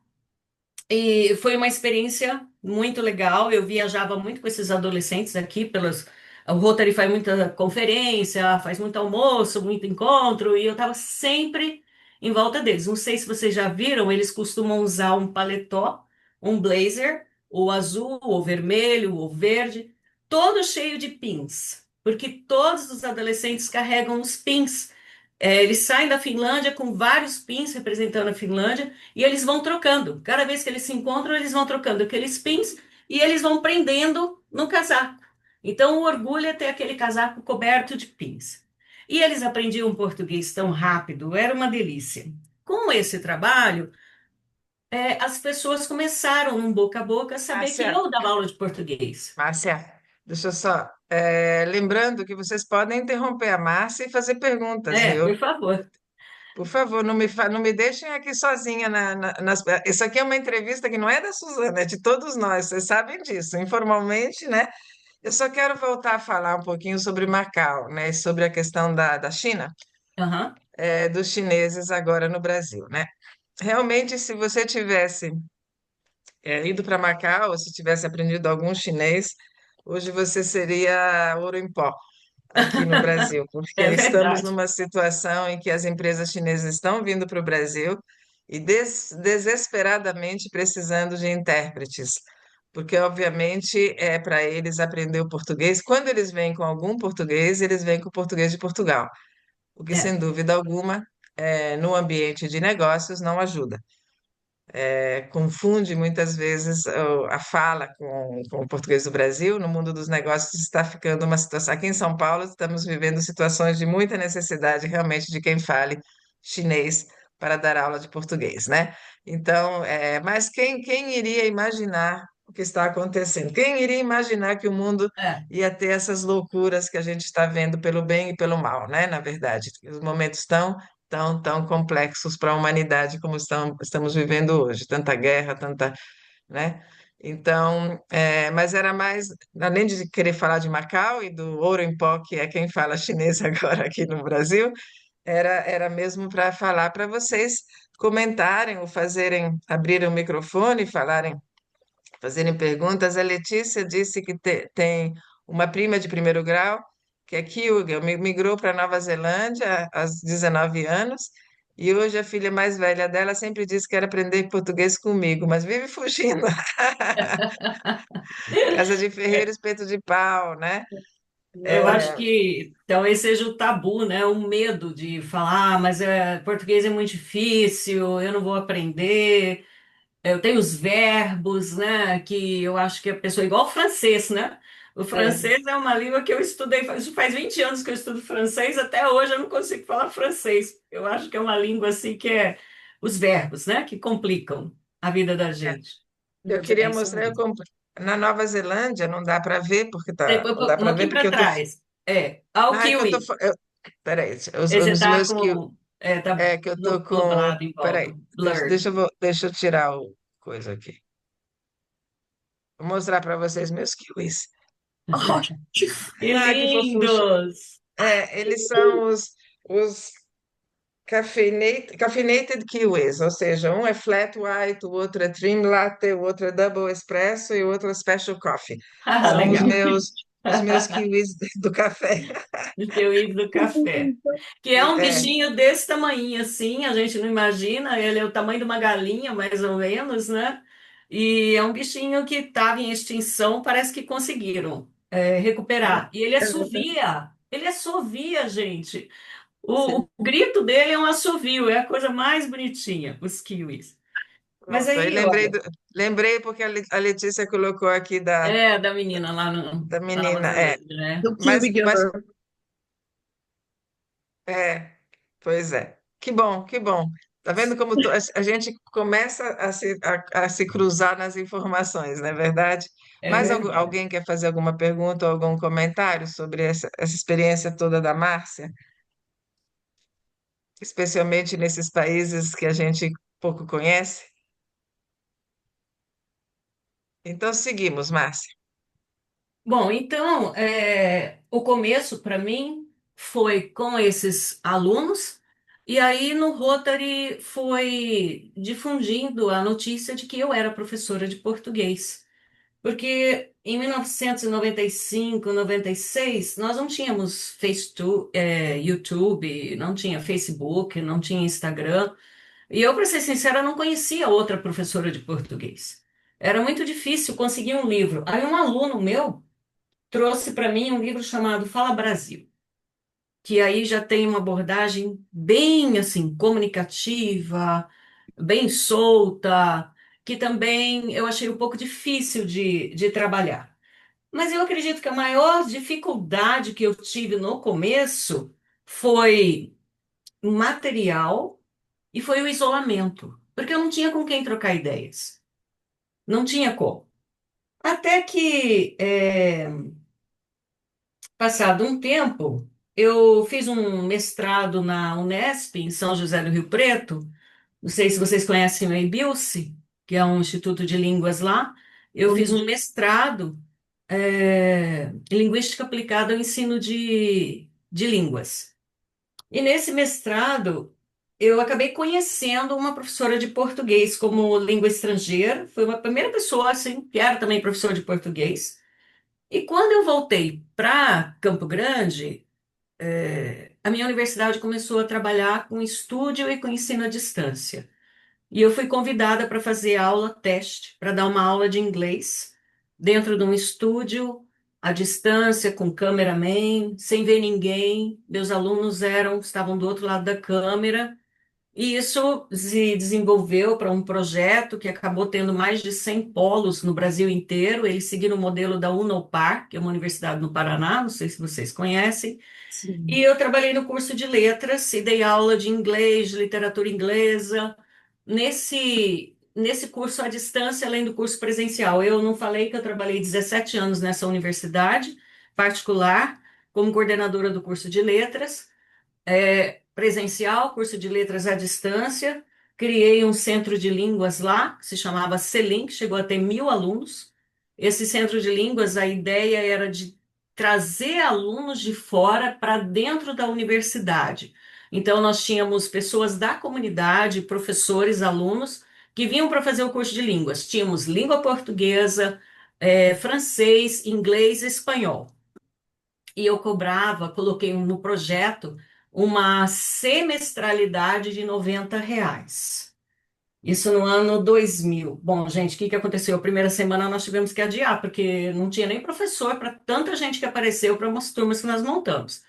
Speaker 2: E foi uma experiência muito legal. Eu viajava muito com esses adolescentes aqui pelas. O Rotary faz muita conferência, faz muito almoço, muito encontro, e eu estava sempre em volta deles. Não sei se vocês já viram, eles costumam usar um paletó, um blazer, ou azul, ou vermelho, ou verde, todo cheio de pins, porque todos os adolescentes carregam os pins. Eles saem da Finlândia com vários pins representando a Finlândia e eles vão trocando. Cada vez que eles se encontram, eles vão trocando aqueles pins e eles vão prendendo no casaco. Então, o orgulho é ter aquele casaco coberto de pins. E eles aprendiam português tão rápido, era uma delícia. Com esse trabalho, as pessoas começaram, um boca a boca, a saber que
Speaker 1: Márcia,
Speaker 2: eu dava aula de português.
Speaker 1: Márcia, deixa eu só. Lembrando que vocês podem interromper a Márcia e fazer perguntas, viu?
Speaker 2: Por favor.
Speaker 1: Por favor, não me deixem aqui sozinha nas. Isso aqui é uma entrevista que não é da Suzana, é de todos nós, vocês sabem disso. Informalmente, né? Eu só quero voltar a falar um pouquinho sobre Macau, né? E sobre a questão da China,
Speaker 2: Aham.
Speaker 1: dos chineses agora no Brasil, né? Realmente, se você tivesse ido para Macau, ou se tivesse aprendido algum chinês, hoje você seria ouro em pó aqui no Brasil, porque
Speaker 2: É
Speaker 1: estamos
Speaker 2: verdade.
Speaker 1: numa situação em que as empresas chinesas estão vindo para o Brasil e desesperadamente precisando de intérpretes, porque obviamente é para eles aprender o português. Quando eles vêm com algum português, eles vêm com o português de Portugal, o que
Speaker 2: É,
Speaker 1: sem dúvida alguma, no ambiente de negócios não ajuda. Confunde muitas vezes a fala com o português do Brasil. No mundo dos negócios está ficando uma situação. Aqui em São Paulo, estamos vivendo situações de muita necessidade realmente de quem fale chinês para dar aula de português, né? Então, mas quem iria imaginar o que está acontecendo? Quem iria imaginar que o mundo
Speaker 2: é,
Speaker 1: ia ter essas loucuras que a gente está vendo pelo bem e pelo mal, né? Na verdade, os momentos estão tão complexos para a humanidade como estamos vivendo hoje, tanta guerra, tanta, né? Então, mas era mais, além de querer falar de Macau e do ouro em pó, que é quem fala chinês agora aqui no Brasil, era mesmo para falar para vocês comentarem ou fazerem, abrirem o microfone e falarem, fazerem perguntas. A Letícia disse que tem uma prima de primeiro grau, que é Kiwi, migrou para Nova Zelândia aos 19 anos, e hoje a filha mais velha dela sempre diz que quer aprender português comigo, mas vive fugindo. Casa de ferreiro, espeto de pau, né?
Speaker 2: Eu acho
Speaker 1: É,
Speaker 2: que talvez seja o tabu, né? O medo de falar, mas português é muito difícil, eu não vou aprender. Eu tenho os verbos, né? Que eu acho que a pessoa, igual o francês, né? O
Speaker 1: é.
Speaker 2: francês é uma língua que eu estudei, isso faz 20 anos que eu estudo francês, até hoje eu não consigo falar francês. Eu acho que é uma língua assim que é os verbos, né? Que complicam a vida da gente.
Speaker 1: Eu
Speaker 2: Mas é
Speaker 1: queria
Speaker 2: isso
Speaker 1: mostrar,
Speaker 2: mesmo.
Speaker 1: na Nova Zelândia não dá para ver porque
Speaker 2: Depois,
Speaker 1: não dá
Speaker 2: um
Speaker 1: para ver
Speaker 2: pouquinho
Speaker 1: porque
Speaker 2: para
Speaker 1: eu tô,
Speaker 2: trás. Ao
Speaker 1: é que eu tô,
Speaker 2: kiwi.
Speaker 1: peraí,
Speaker 2: Você
Speaker 1: os
Speaker 2: tá
Speaker 1: meus que
Speaker 2: com. Tá
Speaker 1: é que eu tô com,
Speaker 2: nublado em
Speaker 1: peraí,
Speaker 2: volta, blurred.
Speaker 1: deixa eu tirar o coisa aqui. Vou mostrar para vocês meus kiwis.
Speaker 2: Que
Speaker 1: Ah, que fofucho.
Speaker 2: lindos!
Speaker 1: Eles são os caffeinated kiwis, ou seja, um é flat white, o outro é cream latte, o outro é double espresso e o outro é special coffee.
Speaker 2: Ah,
Speaker 1: São
Speaker 2: legal.
Speaker 1: os meus kiwis do café.
Speaker 2: Do teu ídolo do café. Que é um
Speaker 1: É,
Speaker 2: bichinho desse tamanho assim, a gente não imagina, ele é o tamanho de uma galinha, mais ou menos, né? E é um bichinho que estava em extinção, parece que conseguiram recuperar. E ele assovia, gente. O grito dele é um assovio, é a coisa mais bonitinha, os kiwis. Mas
Speaker 1: pronto. Aí
Speaker 2: aí, olha,
Speaker 1: lembrei porque a Letícia colocou aqui
Speaker 2: da menina lá
Speaker 1: da
Speaker 2: na Nova
Speaker 1: menina.
Speaker 2: Zelândia, né?
Speaker 3: Do Kiwi
Speaker 1: Mas
Speaker 3: Girl.
Speaker 1: é, pois é. Que bom, que bom. Tá vendo como a gente começa a se cruzar nas informações, não é verdade?
Speaker 2: É
Speaker 1: Mais
Speaker 2: verdade.
Speaker 1: alguém quer fazer alguma pergunta ou algum comentário sobre essa experiência toda da Márcia, especialmente nesses países que a gente pouco conhece? Então, seguimos, Márcia.
Speaker 2: Bom, então, o começo para mim foi com esses alunos, e aí no Rotary foi difundindo a notícia de que eu era professora de português. Porque em 1995, 96, nós não tínhamos YouTube, não tinha Facebook, não tinha Instagram. E eu, para ser sincera, não conhecia outra professora de português. Era muito difícil conseguir um livro. Aí um aluno meu trouxe para mim um livro chamado Fala Brasil, que aí já tem uma abordagem bem assim comunicativa, bem solta, que também eu achei um pouco difícil de trabalhar. Mas eu acredito que a maior dificuldade que eu tive no começo foi o material e foi o isolamento, porque eu não tinha com quem trocar ideias. Não tinha como. Até que passado um tempo, eu fiz um mestrado na Unesp, em São José do Rio Preto. Não sei se vocês conhecem o EBILSE, que é um instituto de línguas lá. Eu fiz um mestrado em linguística aplicada ao ensino de línguas. E nesse mestrado, eu acabei conhecendo uma professora de português como língua estrangeira. Foi uma primeira pessoa, assim, que era também professora de português. E quando eu voltei para Campo Grande, a minha universidade começou a trabalhar com estúdio e com ensino à distância. E eu fui convidada para fazer aula teste, para dar uma aula de inglês dentro de um estúdio, à distância, com cameraman, sem ver ninguém. Meus alunos estavam do outro lado da câmera. E isso se desenvolveu para um projeto que acabou tendo mais de 100 polos no Brasil inteiro. Eles seguiram o modelo da Unopar, que é uma universidade no Paraná, não sei se vocês conhecem. E
Speaker 3: Sim.
Speaker 2: eu trabalhei no curso de letras e dei aula de inglês, de literatura inglesa, nesse curso à distância, além do curso presencial. Eu não falei que eu trabalhei 17 anos nessa universidade particular, como coordenadora do curso de letras. presencial, curso de letras à distância. Criei um centro de línguas lá, que se chamava CELINC, chegou a ter 1.000 alunos. Esse centro de línguas, a ideia era de trazer alunos de fora para dentro da universidade. Então, nós tínhamos pessoas da comunidade, professores, alunos, que vinham para fazer o curso de línguas. Tínhamos língua portuguesa, francês, inglês e espanhol. E eu cobrava, coloquei no projeto, uma semestralidade de R$ 90. Isso no ano 2000. Bom, gente, o que que aconteceu? A primeira semana nós tivemos que adiar, porque não tinha nem professor para tanta gente que apareceu para umas turmas que nós montamos.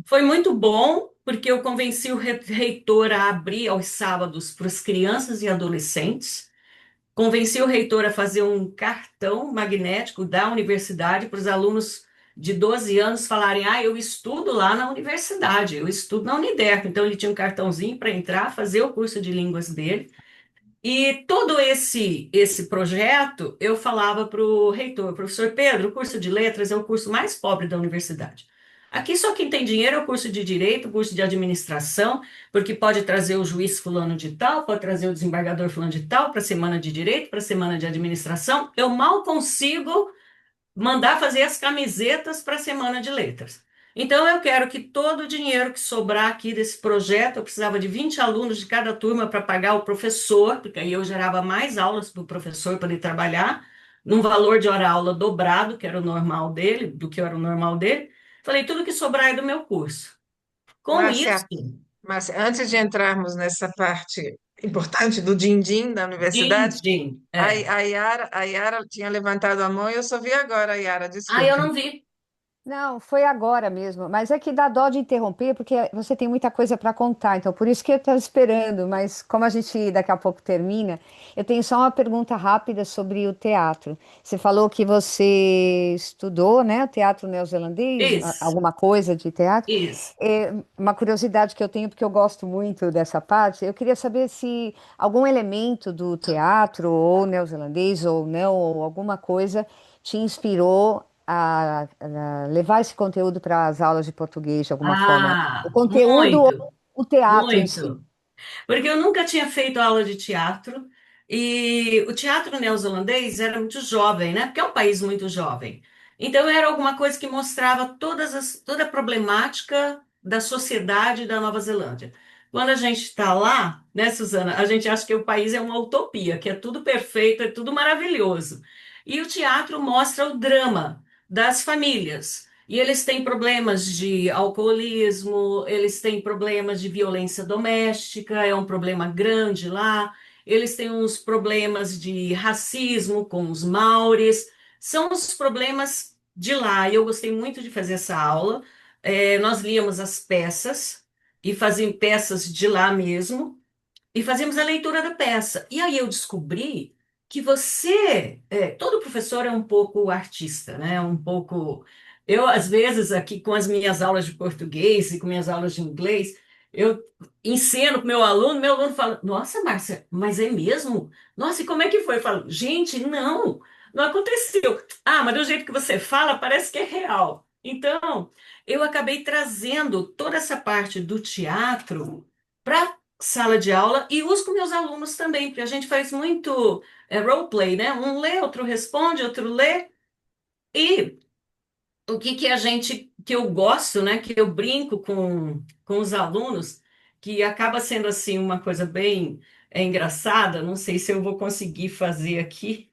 Speaker 2: Foi muito bom, porque eu convenci o reitor a abrir aos sábados para as crianças e adolescentes. Convenci o reitor a fazer um cartão magnético da universidade para os alunos de 12 anos falarem: ah, eu estudo lá na universidade, eu estudo na Uniderp. Então, ele tinha um cartãozinho para entrar, fazer o curso de línguas dele. E todo esse projeto, eu falava para o reitor, professor Pedro, o curso de letras é o curso mais pobre da universidade. Aqui só quem tem dinheiro é o curso de direito, o curso de administração, porque pode trazer o juiz fulano de tal, pode trazer o desembargador fulano de tal para a semana de direito, para a semana de administração. Eu mal consigo mandar fazer as camisetas para a Semana de Letras. Então, eu quero que todo o dinheiro que sobrar aqui desse projeto, eu precisava de 20 alunos de cada turma para pagar o professor, porque aí eu gerava mais aulas para o professor poder trabalhar, num valor de hora-aula dobrado, que era o normal dele, do que era o normal dele. Falei, tudo que sobrar é do meu curso. Com isso,
Speaker 1: Márcia, Márcia, antes de entrarmos nessa parte importante do din-din da universidade,
Speaker 2: din-din, é.
Speaker 1: A Yara tinha levantado a mão e eu só vi agora a Yara,
Speaker 2: Ah, eu
Speaker 1: desculpe.
Speaker 2: não vi.
Speaker 6: Não, foi agora mesmo, mas é que dá dó de interromper, porque você tem muita coisa para contar, então por isso que eu estava esperando, mas como a gente daqui a pouco termina, eu tenho só uma pergunta rápida sobre o teatro. Você falou que você estudou, né, o teatro neozelandês,
Speaker 2: Isso,
Speaker 6: alguma coisa de teatro.
Speaker 2: isso.
Speaker 6: É, uma curiosidade que eu tenho, porque eu gosto muito dessa parte, eu queria saber se algum elemento do teatro, ou neozelandês, ou não, ou alguma coisa, te inspirou a levar esse conteúdo para as aulas de português de alguma forma. O
Speaker 2: Ah,
Speaker 6: conteúdo
Speaker 2: muito,
Speaker 6: ou o teatro em si.
Speaker 2: muito. Porque eu nunca tinha feito aula de teatro e o teatro neozelandês era muito jovem, né? Porque é um país muito jovem. Então era alguma coisa que mostrava toda a problemática da sociedade da Nova Zelândia. Quando a gente está lá, né, Suzana, a gente acha que o país é uma utopia, que é tudo perfeito, é tudo maravilhoso. E o teatro mostra o drama das famílias. E eles têm problemas de alcoolismo, eles têm problemas de violência doméstica, é um problema grande lá. Eles têm uns problemas de racismo com os maures. São os problemas de lá. E eu gostei muito de fazer essa aula. Nós líamos as peças e fazíamos peças de lá mesmo e fazíamos a leitura da peça. E aí eu descobri que todo professor é um pouco artista, né? Um pouco. Eu, às vezes, aqui com as minhas aulas de português e com minhas aulas de inglês, eu ensino para meu aluno fala: Nossa, Márcia, mas é mesmo? Nossa, e como é que foi? Eu falo: Gente, não, não aconteceu. Ah, mas do jeito que você fala, parece que é real. Então, eu acabei trazendo toda essa parte do teatro para sala de aula e uso com meus alunos também, porque a gente faz muito roleplay, né? Um lê, outro responde, outro lê. E o que que eu gosto, né? Que eu brinco com os alunos, que acaba sendo assim uma coisa bem engraçada, não sei se eu vou conseguir fazer aqui.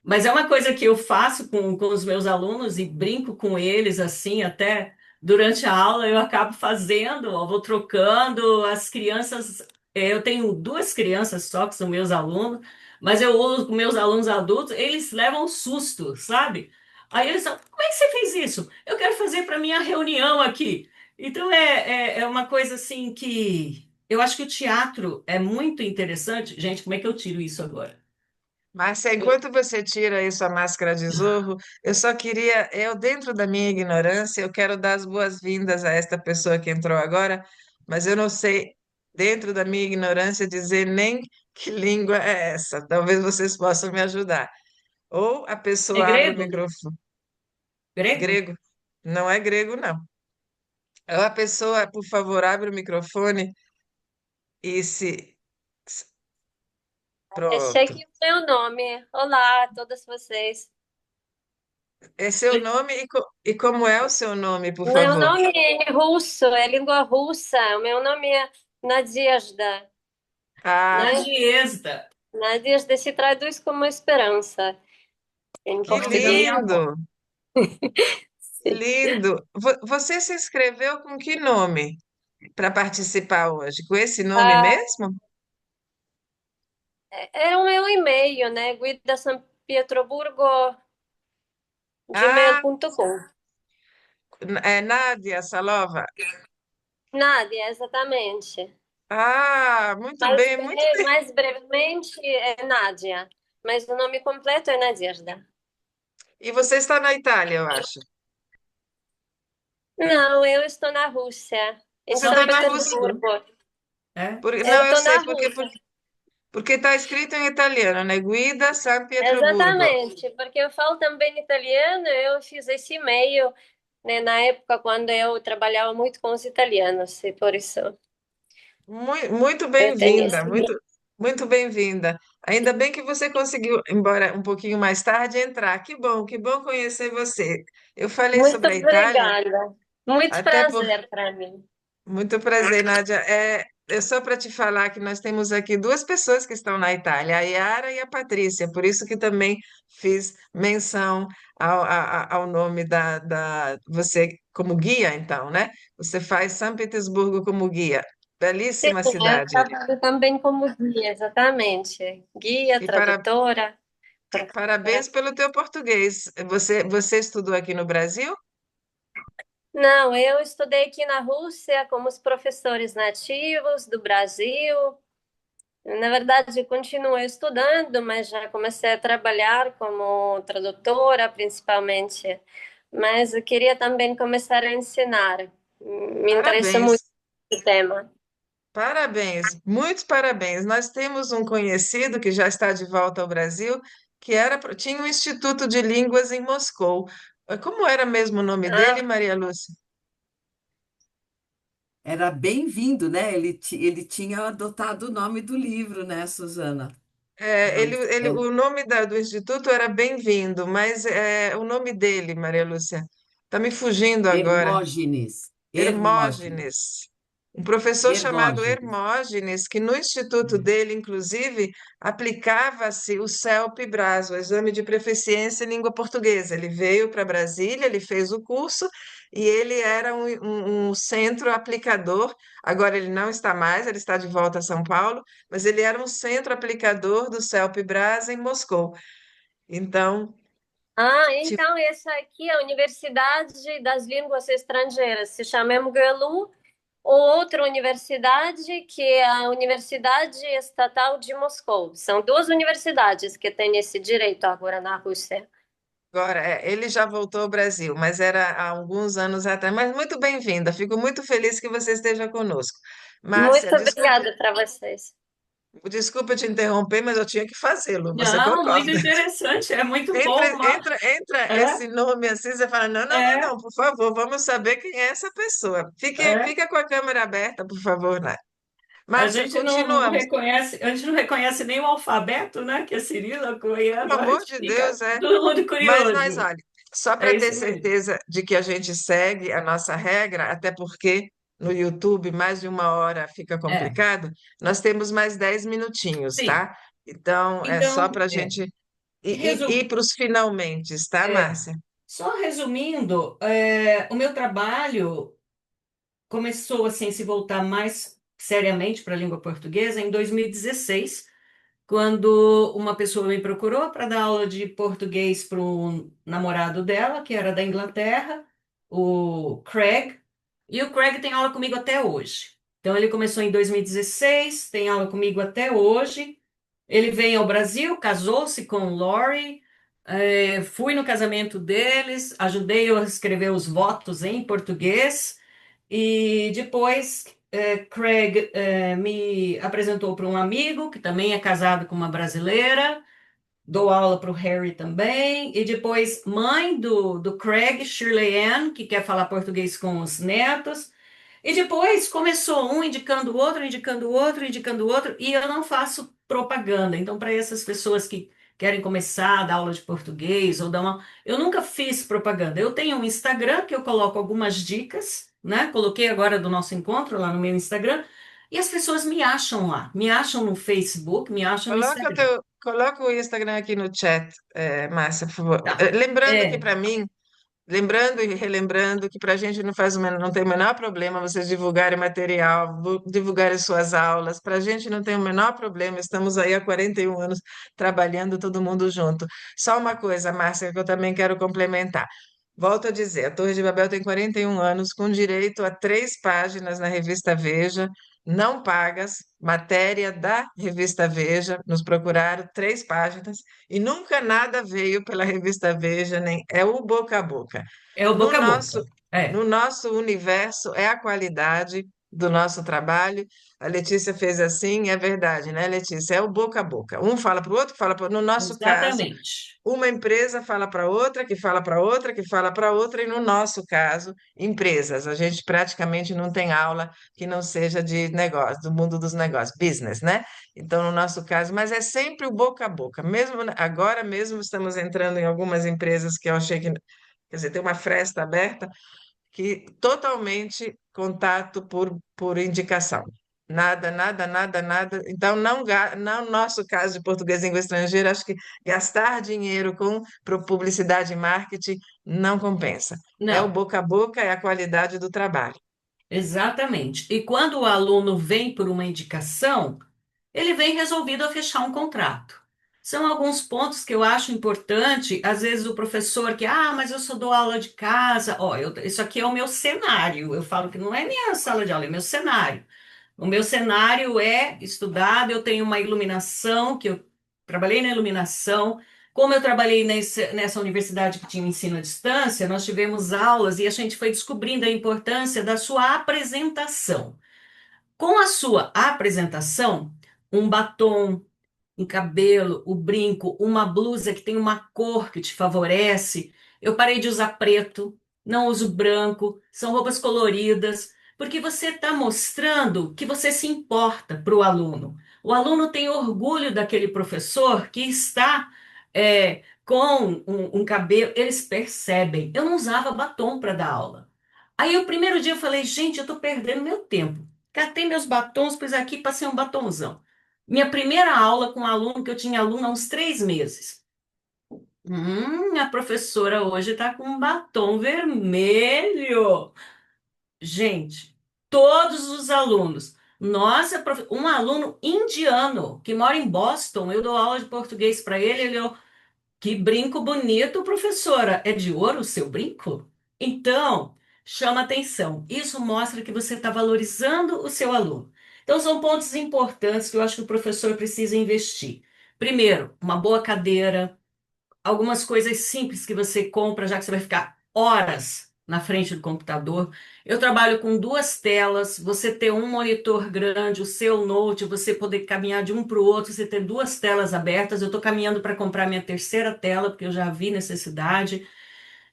Speaker 2: Mas é uma coisa que eu faço com os meus alunos e brinco com eles assim, até durante a aula eu acabo fazendo, eu vou trocando, as crianças, eu tenho duas crianças só que são meus alunos, mas eu uso com meus alunos adultos, eles levam um susto, sabe? Aí eles falam, como é que você fez isso? Eu quero fazer para minha reunião aqui. Então é uma coisa assim que eu acho que o teatro é muito interessante. Gente, como é que eu tiro isso agora?
Speaker 1: Márcia, enquanto você tira aí sua máscara de zorro, eu só queria, eu dentro da minha ignorância, eu quero dar as boas-vindas a esta pessoa que entrou agora, mas eu não sei, dentro da minha ignorância, dizer nem que língua é essa. Talvez vocês possam me ajudar. Ou a
Speaker 2: É
Speaker 1: pessoa abre o
Speaker 2: grego?
Speaker 1: microfone.
Speaker 2: Grego?
Speaker 1: Grego? Não é grego, não. A pessoa, por favor, abre o microfone e
Speaker 7: Achei
Speaker 1: Pronto.
Speaker 7: que o meu nome. Olá a todas vocês.
Speaker 1: É seu nome e como é o seu nome, por
Speaker 7: Meu
Speaker 1: favor?
Speaker 7: nome é russo, é língua russa. O meu nome é Nadezhda.
Speaker 1: Ah,
Speaker 7: Né?
Speaker 2: Nadiezda.
Speaker 7: Nadezhda se traduz como esperança em
Speaker 1: que
Speaker 2: Nome da minha
Speaker 7: português.
Speaker 2: avó.
Speaker 1: lindo! Lindo! Você se inscreveu com que nome para participar hoje? Com esse nome
Speaker 7: Ah,
Speaker 1: mesmo?
Speaker 7: é o meu e-mail, né? Guida São Pietroburgo,
Speaker 1: Ah,
Speaker 7: gmail.com.
Speaker 1: é Nádia Salova.
Speaker 7: Nádia, exatamente.
Speaker 1: Ah, muito bem, muito bem.
Speaker 7: Mais brevemente é Nádia, mas o nome completo é Nadezhda.
Speaker 1: E você está na Itália, eu acho.
Speaker 7: Não, eu estou na Rússia, em
Speaker 1: Você
Speaker 7: São
Speaker 1: está na Rússia.
Speaker 2: Santo
Speaker 7: Petersburgo.
Speaker 2: É?
Speaker 7: Eu
Speaker 1: Não, eu
Speaker 7: estou
Speaker 1: sei,
Speaker 7: na Rússia.
Speaker 1: porque está escrito em italiano, né? Guida San Pietroburgo.
Speaker 7: Exatamente, porque eu falo também italiano, eu fiz esse e-mail, né, na época quando eu trabalhava muito com os italianos, e por isso
Speaker 1: Muito
Speaker 7: eu tenho esse
Speaker 1: bem-vinda,
Speaker 7: e-mail.
Speaker 1: muito bem-vinda. Ainda bem que você conseguiu, embora um pouquinho mais tarde, entrar. Que bom conhecer você. Eu falei
Speaker 7: Muito
Speaker 1: sobre a Itália,
Speaker 7: obrigada. Muito
Speaker 1: até por
Speaker 7: prazer para mim.
Speaker 1: muito prazer, Nádia. É só para te falar que nós temos aqui duas pessoas que estão na Itália, a Yara e a Patrícia, por isso que também fiz menção ao nome você como guia, então, né? Você faz São Petersburgo como guia.
Speaker 7: Sim,
Speaker 1: Belíssima
Speaker 7: eu
Speaker 1: cidade.
Speaker 7: trabalho também como guia, exatamente. Guia,
Speaker 1: E
Speaker 7: tradutora.
Speaker 1: parabéns pelo teu português. Você estudou aqui no Brasil?
Speaker 7: Não, eu estudei aqui na Rússia como os professores nativos do Brasil. Na verdade, continuo estudando, mas já comecei a trabalhar como tradutora, principalmente. Mas eu queria também começar a ensinar. Me interessa muito
Speaker 1: Parabéns.
Speaker 7: o tema.
Speaker 1: Parabéns, muitos parabéns. Nós temos um conhecido que já está de volta ao Brasil, tinha um Instituto de Línguas em Moscou. Como era mesmo o nome dele,
Speaker 7: Ah,
Speaker 1: Maria Lúcia?
Speaker 8: Era bem-vindo, né? Ele tinha adotado o nome do livro, né, Suzana? É,
Speaker 1: O nome do instituto era Bem-vindo, mas o nome dele, Maria Lúcia, está me fugindo agora.
Speaker 8: Hermógenes. Hermógenes.
Speaker 1: Hermógenes, um professor chamado
Speaker 8: Hermógenes.
Speaker 1: Hermógenes, que no instituto dele, inclusive, aplicava-se o CELP-BRAS, o Exame de Proficiência em Língua Portuguesa. Ele veio para Brasília, ele fez o curso e ele era um centro aplicador. Agora ele não está mais, ele está de volta a São Paulo, mas ele era um centro aplicador do CELP-BRAS em Moscou. Então, tipo,
Speaker 7: então essa aqui é a Universidade das Línguas Estrangeiras, se chama MGLU, ou outra universidade que é a Universidade Estatal de Moscou. São duas universidades que têm esse direito agora na Rússia.
Speaker 1: agora, ele já voltou ao Brasil, mas era há alguns anos atrás. Mas muito bem-vinda, fico muito feliz que você esteja conosco. Márcia,
Speaker 7: Muito obrigada para vocês.
Speaker 1: desculpa te interromper, mas eu tinha que fazê-lo, você
Speaker 2: Não, muito
Speaker 1: concorda?
Speaker 2: interessante, é muito
Speaker 1: Entra,
Speaker 2: bom.
Speaker 1: entra
Speaker 2: É,
Speaker 1: esse nome assim, você fala, não, não, não,
Speaker 2: é,
Speaker 1: não, por favor, vamos saber quem é essa pessoa.
Speaker 2: é.
Speaker 1: Fica com a câmera aberta, por favor, né?
Speaker 2: A
Speaker 1: Márcia,
Speaker 2: gente não
Speaker 1: continuamos.
Speaker 2: reconhece, a gente não reconhece nem o alfabeto, né? Que é cirílico, e
Speaker 1: Pelo
Speaker 2: agora a
Speaker 1: amor
Speaker 2: gente
Speaker 1: de
Speaker 2: fica
Speaker 1: Deus, é.
Speaker 2: todo mundo
Speaker 1: Mas nós,
Speaker 2: curioso.
Speaker 1: olha, só
Speaker 2: É
Speaker 1: para ter
Speaker 2: isso mesmo.
Speaker 1: certeza de que a gente segue a nossa regra, até porque no YouTube mais de uma hora fica
Speaker 2: É,
Speaker 1: complicado, nós temos mais 10 minutinhos,
Speaker 2: sim.
Speaker 1: tá? Então, é só
Speaker 2: Então,
Speaker 1: para a gente ir
Speaker 2: resu-
Speaker 1: para os finalmente, tá,
Speaker 2: é,
Speaker 1: Márcia?
Speaker 2: só resumindo, o meu trabalho começou assim, a se voltar mais seriamente para a língua portuguesa em 2016, quando uma pessoa me procurou para dar aula de português para um namorado dela, que era da Inglaterra, o Craig, e o Craig tem aula comigo até hoje. Então, ele começou em 2016, tem aula comigo até hoje. Ele veio ao Brasil, casou-se com Lori, fui no casamento deles, ajudei a escrever os votos em português, e depois Craig me apresentou para um amigo que também é casado com uma brasileira, dou aula para o Harry também, e depois mãe do Craig, Shirley Ann, que quer falar português com os netos, E depois começou um indicando o outro, indicando o outro, indicando o outro, e eu não faço propaganda. Então, para essas pessoas que querem começar a dar aula de português ou dar uma. Eu nunca fiz propaganda. Eu tenho um Instagram que eu coloco algumas dicas, né? Coloquei agora do nosso encontro lá no meu Instagram, e as pessoas me acham lá. Me acham no Facebook, me acham no Instagram.
Speaker 1: Coloca o Instagram aqui no chat, Márcia, por favor.
Speaker 2: Tá.
Speaker 1: Lembrando que
Speaker 2: É,
Speaker 1: para mim, lembrando e relembrando que para a gente não faz não tem o menor problema vocês divulgarem material, divulgarem suas aulas. Para a gente não tem o menor problema. Estamos aí há 41 anos trabalhando todo mundo junto. Só uma coisa, Márcia, que eu também quero complementar. Volto a dizer, a Torre de Babel tem 41 anos, com direito a 3 páginas na revista Veja, não pagas, matéria da revista Veja. Nos procuraram 3 páginas e nunca nada veio pela revista Veja, nem é o boca a boca.
Speaker 2: é o
Speaker 1: No
Speaker 2: boca a
Speaker 1: nosso,
Speaker 2: boca. É.
Speaker 1: no nosso universo é a qualidade do nosso trabalho. A Letícia fez assim, é verdade, né, Letícia? É o boca a boca. Um fala para o outro, fala para. No nosso caso,
Speaker 2: Exatamente.
Speaker 1: uma empresa fala para outra, que fala para outra, que fala para outra, e no nosso caso, empresas. A gente praticamente não tem aula que não seja de negócio, do mundo dos negócios, business, né? Então, no nosso caso, mas é sempre o boca a boca. Mesmo agora mesmo estamos entrando em algumas empresas que eu achei que, quer dizer, tem uma fresta aberta que totalmente contato por indicação. Nada, nada, nada, nada. Então, não, no nosso caso de português língua estrangeira, acho que gastar dinheiro com publicidade e marketing não compensa. É o
Speaker 2: Não.
Speaker 1: boca a boca, é a qualidade do trabalho.
Speaker 2: Exatamente. E quando o aluno vem por uma indicação, ele vem resolvido a fechar um contrato. São alguns pontos que eu acho importante. Às vezes o professor que, mas eu só dou aula de casa. Ó, isso aqui é o meu cenário. Eu falo que não é minha sala de aula, é meu cenário. O meu cenário é estudado, eu tenho uma iluminação, que eu trabalhei na iluminação. Como eu trabalhei nessa universidade que tinha ensino à distância, nós tivemos aulas e a gente foi descobrindo a importância da sua apresentação. Com a sua apresentação, um batom, um cabelo, o brinco, uma blusa que tem uma cor que te favorece. Eu parei de usar preto, não uso branco, são roupas coloridas, porque você está mostrando que você se importa para o aluno. O aluno tem orgulho daquele professor que está com um cabelo, eles percebem. Eu não usava batom para dar aula. Aí o primeiro dia eu falei, gente, eu estou perdendo meu tempo. Catei meus batons, pus aqui, passei um batonzão. Minha primeira aula com um aluno, que eu tinha aluno há uns 3 meses. A professora hoje está com um batom vermelho. Gente, todos os alunos. Nossa, um aluno indiano que mora em Boston, eu dou aula de português para ele, ele, que brinco bonito, professora. É de ouro o seu brinco? Então, chama atenção. Isso mostra que você está valorizando o seu aluno. Então, são pontos importantes que eu acho que o professor precisa investir. Primeiro, uma boa cadeira, algumas coisas simples que você compra, já que você vai ficar horas na frente do computador. Eu trabalho com 2 telas, você ter um monitor grande, o seu note, você poder caminhar de um para o outro, você ter 2 telas abertas. Eu estou caminhando para comprar minha terceira tela, porque eu já vi necessidade.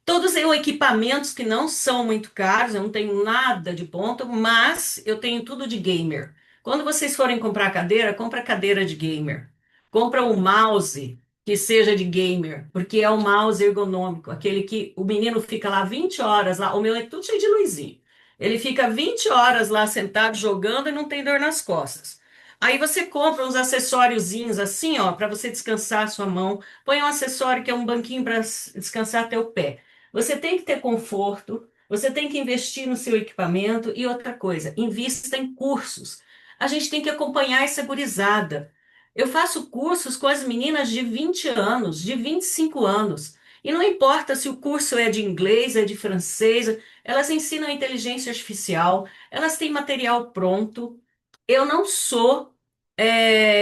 Speaker 2: Todos são equipamentos que não são muito caros, eu não tenho nada de ponta, mas eu tenho tudo de gamer. Quando vocês forem comprar cadeira, compra cadeira de gamer. Compra um mouse que seja de gamer, porque é um mouse ergonômico, aquele que o menino fica lá 20 horas lá, o meu é tudo cheio de luzinha. Ele fica 20 horas lá sentado jogando e não tem dor nas costas. Aí você compra uns acessóriozinhos assim, ó, para você descansar a sua mão. Põe um acessório que é um banquinho para descansar teu pé. Você tem que ter conforto, você tem que investir no seu equipamento e outra coisa, invista em cursos. A gente tem que acompanhar essa gurizada. Eu faço cursos com as meninas de 20 anos, de 25 anos. E não importa se o curso é de inglês, é de francês, elas ensinam inteligência artificial, elas têm material pronto. Eu não sou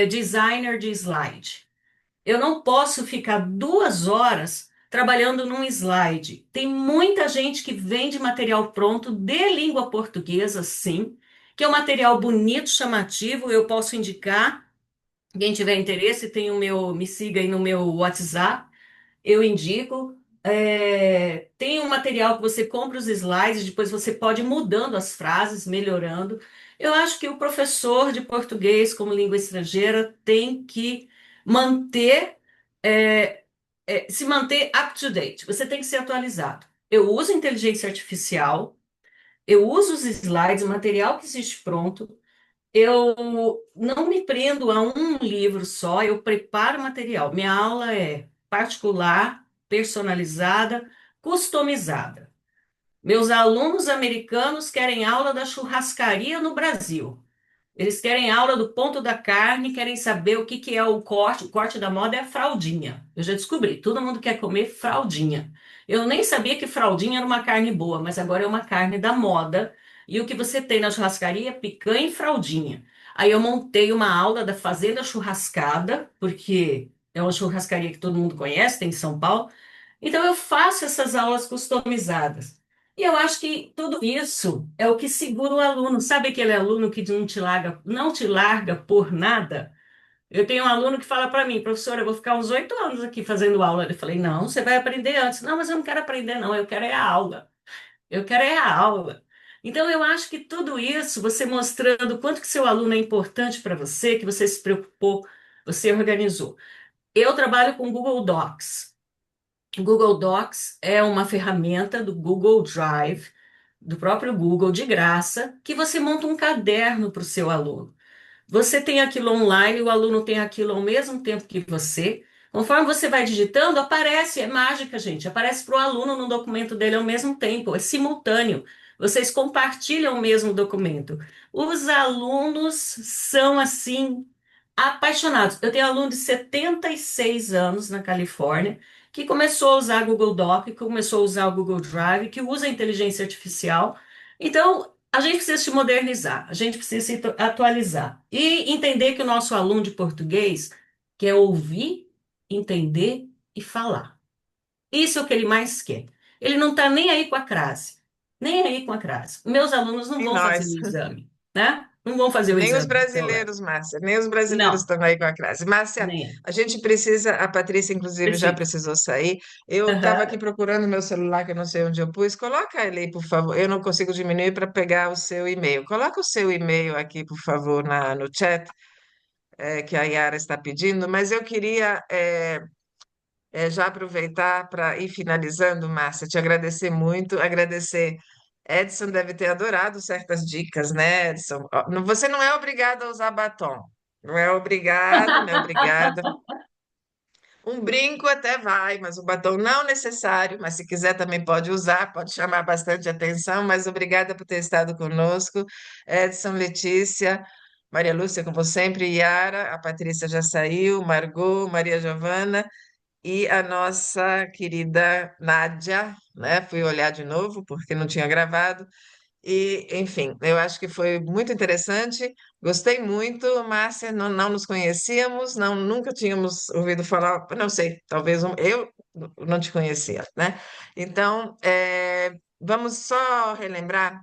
Speaker 2: designer de slide. Eu não posso ficar 2 horas trabalhando num slide. Tem muita gente que vende material pronto de língua portuguesa, sim, que é um material bonito, chamativo. Eu posso indicar. Quem tiver interesse, tem me siga aí no meu WhatsApp. Eu indico. tem um material que você compra os slides, depois você pode ir mudando as frases, melhorando. Eu acho que o professor de português como língua estrangeira tem que manter, é, se manter up to date. Você tem que ser atualizado. Eu uso inteligência artificial, eu uso os slides, o material que existe pronto. Eu não me prendo a um livro só, eu preparo material. Minha aula é particular, personalizada, customizada. Meus alunos americanos querem aula da churrascaria no Brasil. Eles querem aula do ponto da carne, querem saber o que que é o corte. O corte da moda é a fraldinha. Eu já descobri, todo mundo quer comer fraldinha. Eu nem sabia que fraldinha era uma carne boa, mas agora é uma carne da moda. E o que você tem na churrascaria é picanha e fraldinha. Aí eu montei uma aula da Fazenda Churrascada, porque é uma churrascaria que todo mundo conhece, tem em São Paulo. Então eu faço essas aulas customizadas. E eu acho que tudo isso é o que segura o aluno. Sabe aquele aluno que não te larga por nada? Eu tenho um aluno que fala para mim, professora, eu vou ficar uns 8 anos aqui fazendo aula. Eu falei, não, você vai aprender antes. Não, mas eu não quero aprender, não, eu quero é a aula. Eu quero é a aula. Então, eu acho que tudo isso, você mostrando o quanto que seu aluno é importante para você, que você se preocupou, você organizou. Eu trabalho com Google Docs. O Google Docs é uma ferramenta do Google Drive, do próprio Google, de graça, que você monta um caderno para o seu aluno. Você tem aquilo online, o aluno tem aquilo ao mesmo tempo que você. Conforme você vai digitando, aparece, é mágica, gente, aparece para o aluno no documento dele ao mesmo tempo, é simultâneo. Vocês compartilham o mesmo documento. Os alunos são assim apaixonados. Eu tenho aluno de 76 anos na Califórnia que começou a usar Google Doc, que começou a usar o Google Drive, que usa a inteligência artificial. Então, a gente precisa se modernizar, a gente precisa se atualizar e entender que o nosso aluno de português quer ouvir, entender e falar. Isso é o que ele mais quer. Ele não está nem aí com a crase, nem aí com a crase. Meus alunos não
Speaker 1: E
Speaker 2: vão fazer o
Speaker 1: nós.
Speaker 2: exame, né? Não vão fazer o
Speaker 1: Nem os
Speaker 2: exame do celular.
Speaker 1: brasileiros, Márcia, nem os brasileiros
Speaker 2: Não,
Speaker 1: estão aí com a classe. Márcia,
Speaker 2: nem é.
Speaker 1: a gente precisa, a Patrícia, inclusive, já
Speaker 2: Precisa.
Speaker 1: precisou sair. Eu estava
Speaker 2: Aham.
Speaker 1: aqui procurando meu celular, que eu não sei onde eu pus. Coloca ele aí, por favor. Eu não consigo diminuir para pegar o seu e-mail. Coloca o seu e-mail aqui, por favor, no chat, que a Yara está pedindo. Mas eu queria já aproveitar para ir finalizando, Márcia, te agradecer muito, agradecer. Edson deve ter adorado certas dicas, né, Edson? Ó, você não é obrigado a usar batom. Não é obrigado, não é obrigada. Um brinco até vai, mas o batom não necessário. Mas se quiser também pode usar, pode chamar bastante atenção. Mas obrigada por ter estado conosco, Edson, Letícia, Maria Lúcia, como sempre, Yara, a Patrícia já saiu, Margot, Maria Giovana. E a nossa querida Nádia, né? Fui olhar de novo porque não tinha gravado. E, enfim, eu acho que foi muito interessante. Gostei muito, Márcia. Não nos conhecíamos, não, nunca tínhamos ouvido falar. Não sei, talvez eu não te conhecia, né? Então, vamos só relembrar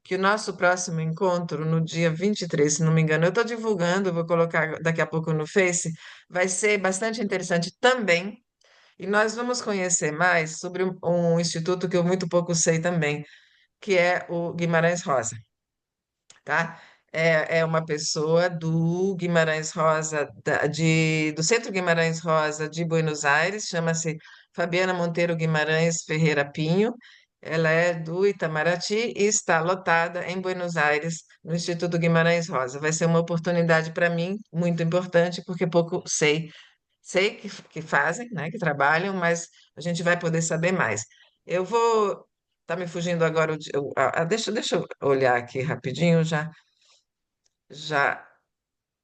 Speaker 1: que o nosso próximo encontro, no dia 23, se não me engano, eu estou divulgando, vou colocar daqui a pouco no Face, vai ser bastante interessante também e nós vamos conhecer mais sobre um instituto que eu muito pouco sei também, que é o Guimarães Rosa, tá? É uma pessoa do Guimarães Rosa, do Centro Guimarães Rosa de Buenos Aires, chama-se Fabiana Monteiro Guimarães Ferreira Pinho. Ela é do Itamaraty e está lotada em Buenos Aires, no Instituto Guimarães Rosa. Vai ser uma oportunidade para mim muito importante, porque pouco sei. Sei que fazem, né, que trabalham, mas a gente vai poder saber mais. Eu vou. Tá me fugindo agora. Deixa eu olhar aqui rapidinho, já
Speaker 2: Gente,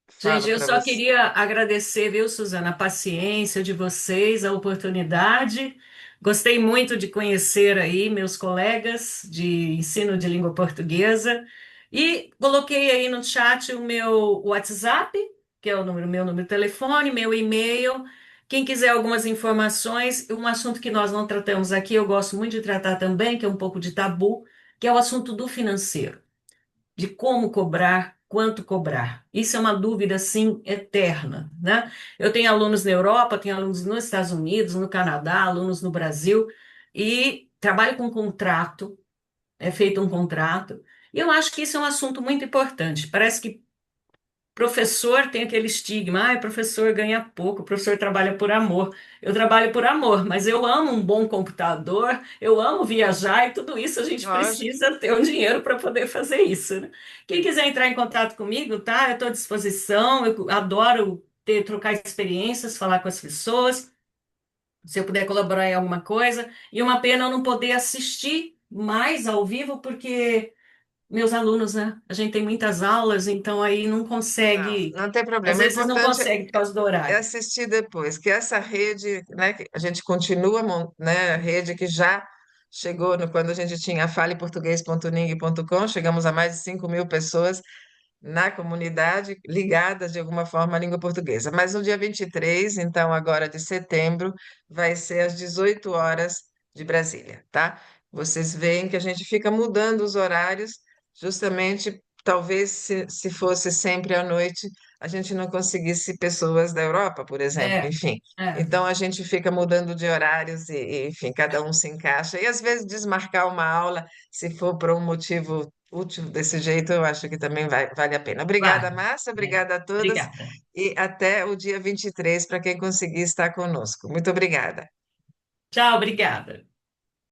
Speaker 1: falo
Speaker 2: eu
Speaker 1: para
Speaker 2: só
Speaker 1: você.
Speaker 2: queria agradecer, viu, Suzana, a paciência de vocês, a oportunidade. Gostei muito de conhecer aí meus colegas de ensino de língua portuguesa e coloquei aí no chat o meu WhatsApp, que é meu número de telefone, meu e-mail. Quem quiser algumas informações, um assunto que nós não tratamos aqui, eu gosto muito de tratar também, que é um pouco de tabu, que é o assunto do financeiro, de como cobrar quanto cobrar. Isso é uma dúvida, assim, eterna, né? Eu tenho alunos na Europa, tenho alunos nos Estados Unidos, no Canadá, alunos no Brasil, e trabalho com contrato, é feito um contrato, e eu acho que isso é um assunto muito importante. Parece que professor tem aquele estigma, ah, professor ganha pouco, professor trabalha por amor. Eu trabalho por amor, mas eu amo um bom computador, eu amo viajar e tudo isso a gente
Speaker 1: Lógico.
Speaker 2: precisa ter um dinheiro para poder fazer isso, né? Quem quiser entrar em contato comigo, tá? Eu estou à disposição, eu adoro trocar experiências, falar com as pessoas, se eu puder colaborar em alguma coisa. E uma pena eu não poder assistir mais ao vivo, porque meus alunos, né? A gente tem muitas aulas, então aí não
Speaker 1: Não,
Speaker 2: consegue,
Speaker 1: não tem
Speaker 2: às
Speaker 1: problema. O
Speaker 2: vezes não
Speaker 1: importante
Speaker 2: consegue por causa do
Speaker 1: é
Speaker 2: horário.
Speaker 1: assistir depois, que essa rede, né, que a gente continua, né, a rede que já chegou quando a gente tinha faleportuguês.ning.com, chegamos a mais de 5.000 pessoas na comunidade ligadas de alguma forma à língua portuguesa. Mas no dia 23, então agora de setembro, vai ser às 18 horas de Brasília, tá? Vocês veem que a gente fica mudando os horários, justamente, talvez se fosse sempre à noite, a gente não conseguisse pessoas da Europa, por exemplo,
Speaker 2: É,
Speaker 1: enfim.
Speaker 2: é,
Speaker 1: Então a gente fica mudando de horários enfim, cada um se encaixa. E às vezes desmarcar uma aula, se for por um motivo útil desse jeito, eu acho que também vale a pena. Obrigada,
Speaker 2: vale.
Speaker 1: Márcia,
Speaker 2: É.
Speaker 1: obrigada a todas
Speaker 2: Obrigada.
Speaker 1: e até o dia 23 para quem conseguir estar conosco. Muito obrigada.
Speaker 2: Tchau, obrigada.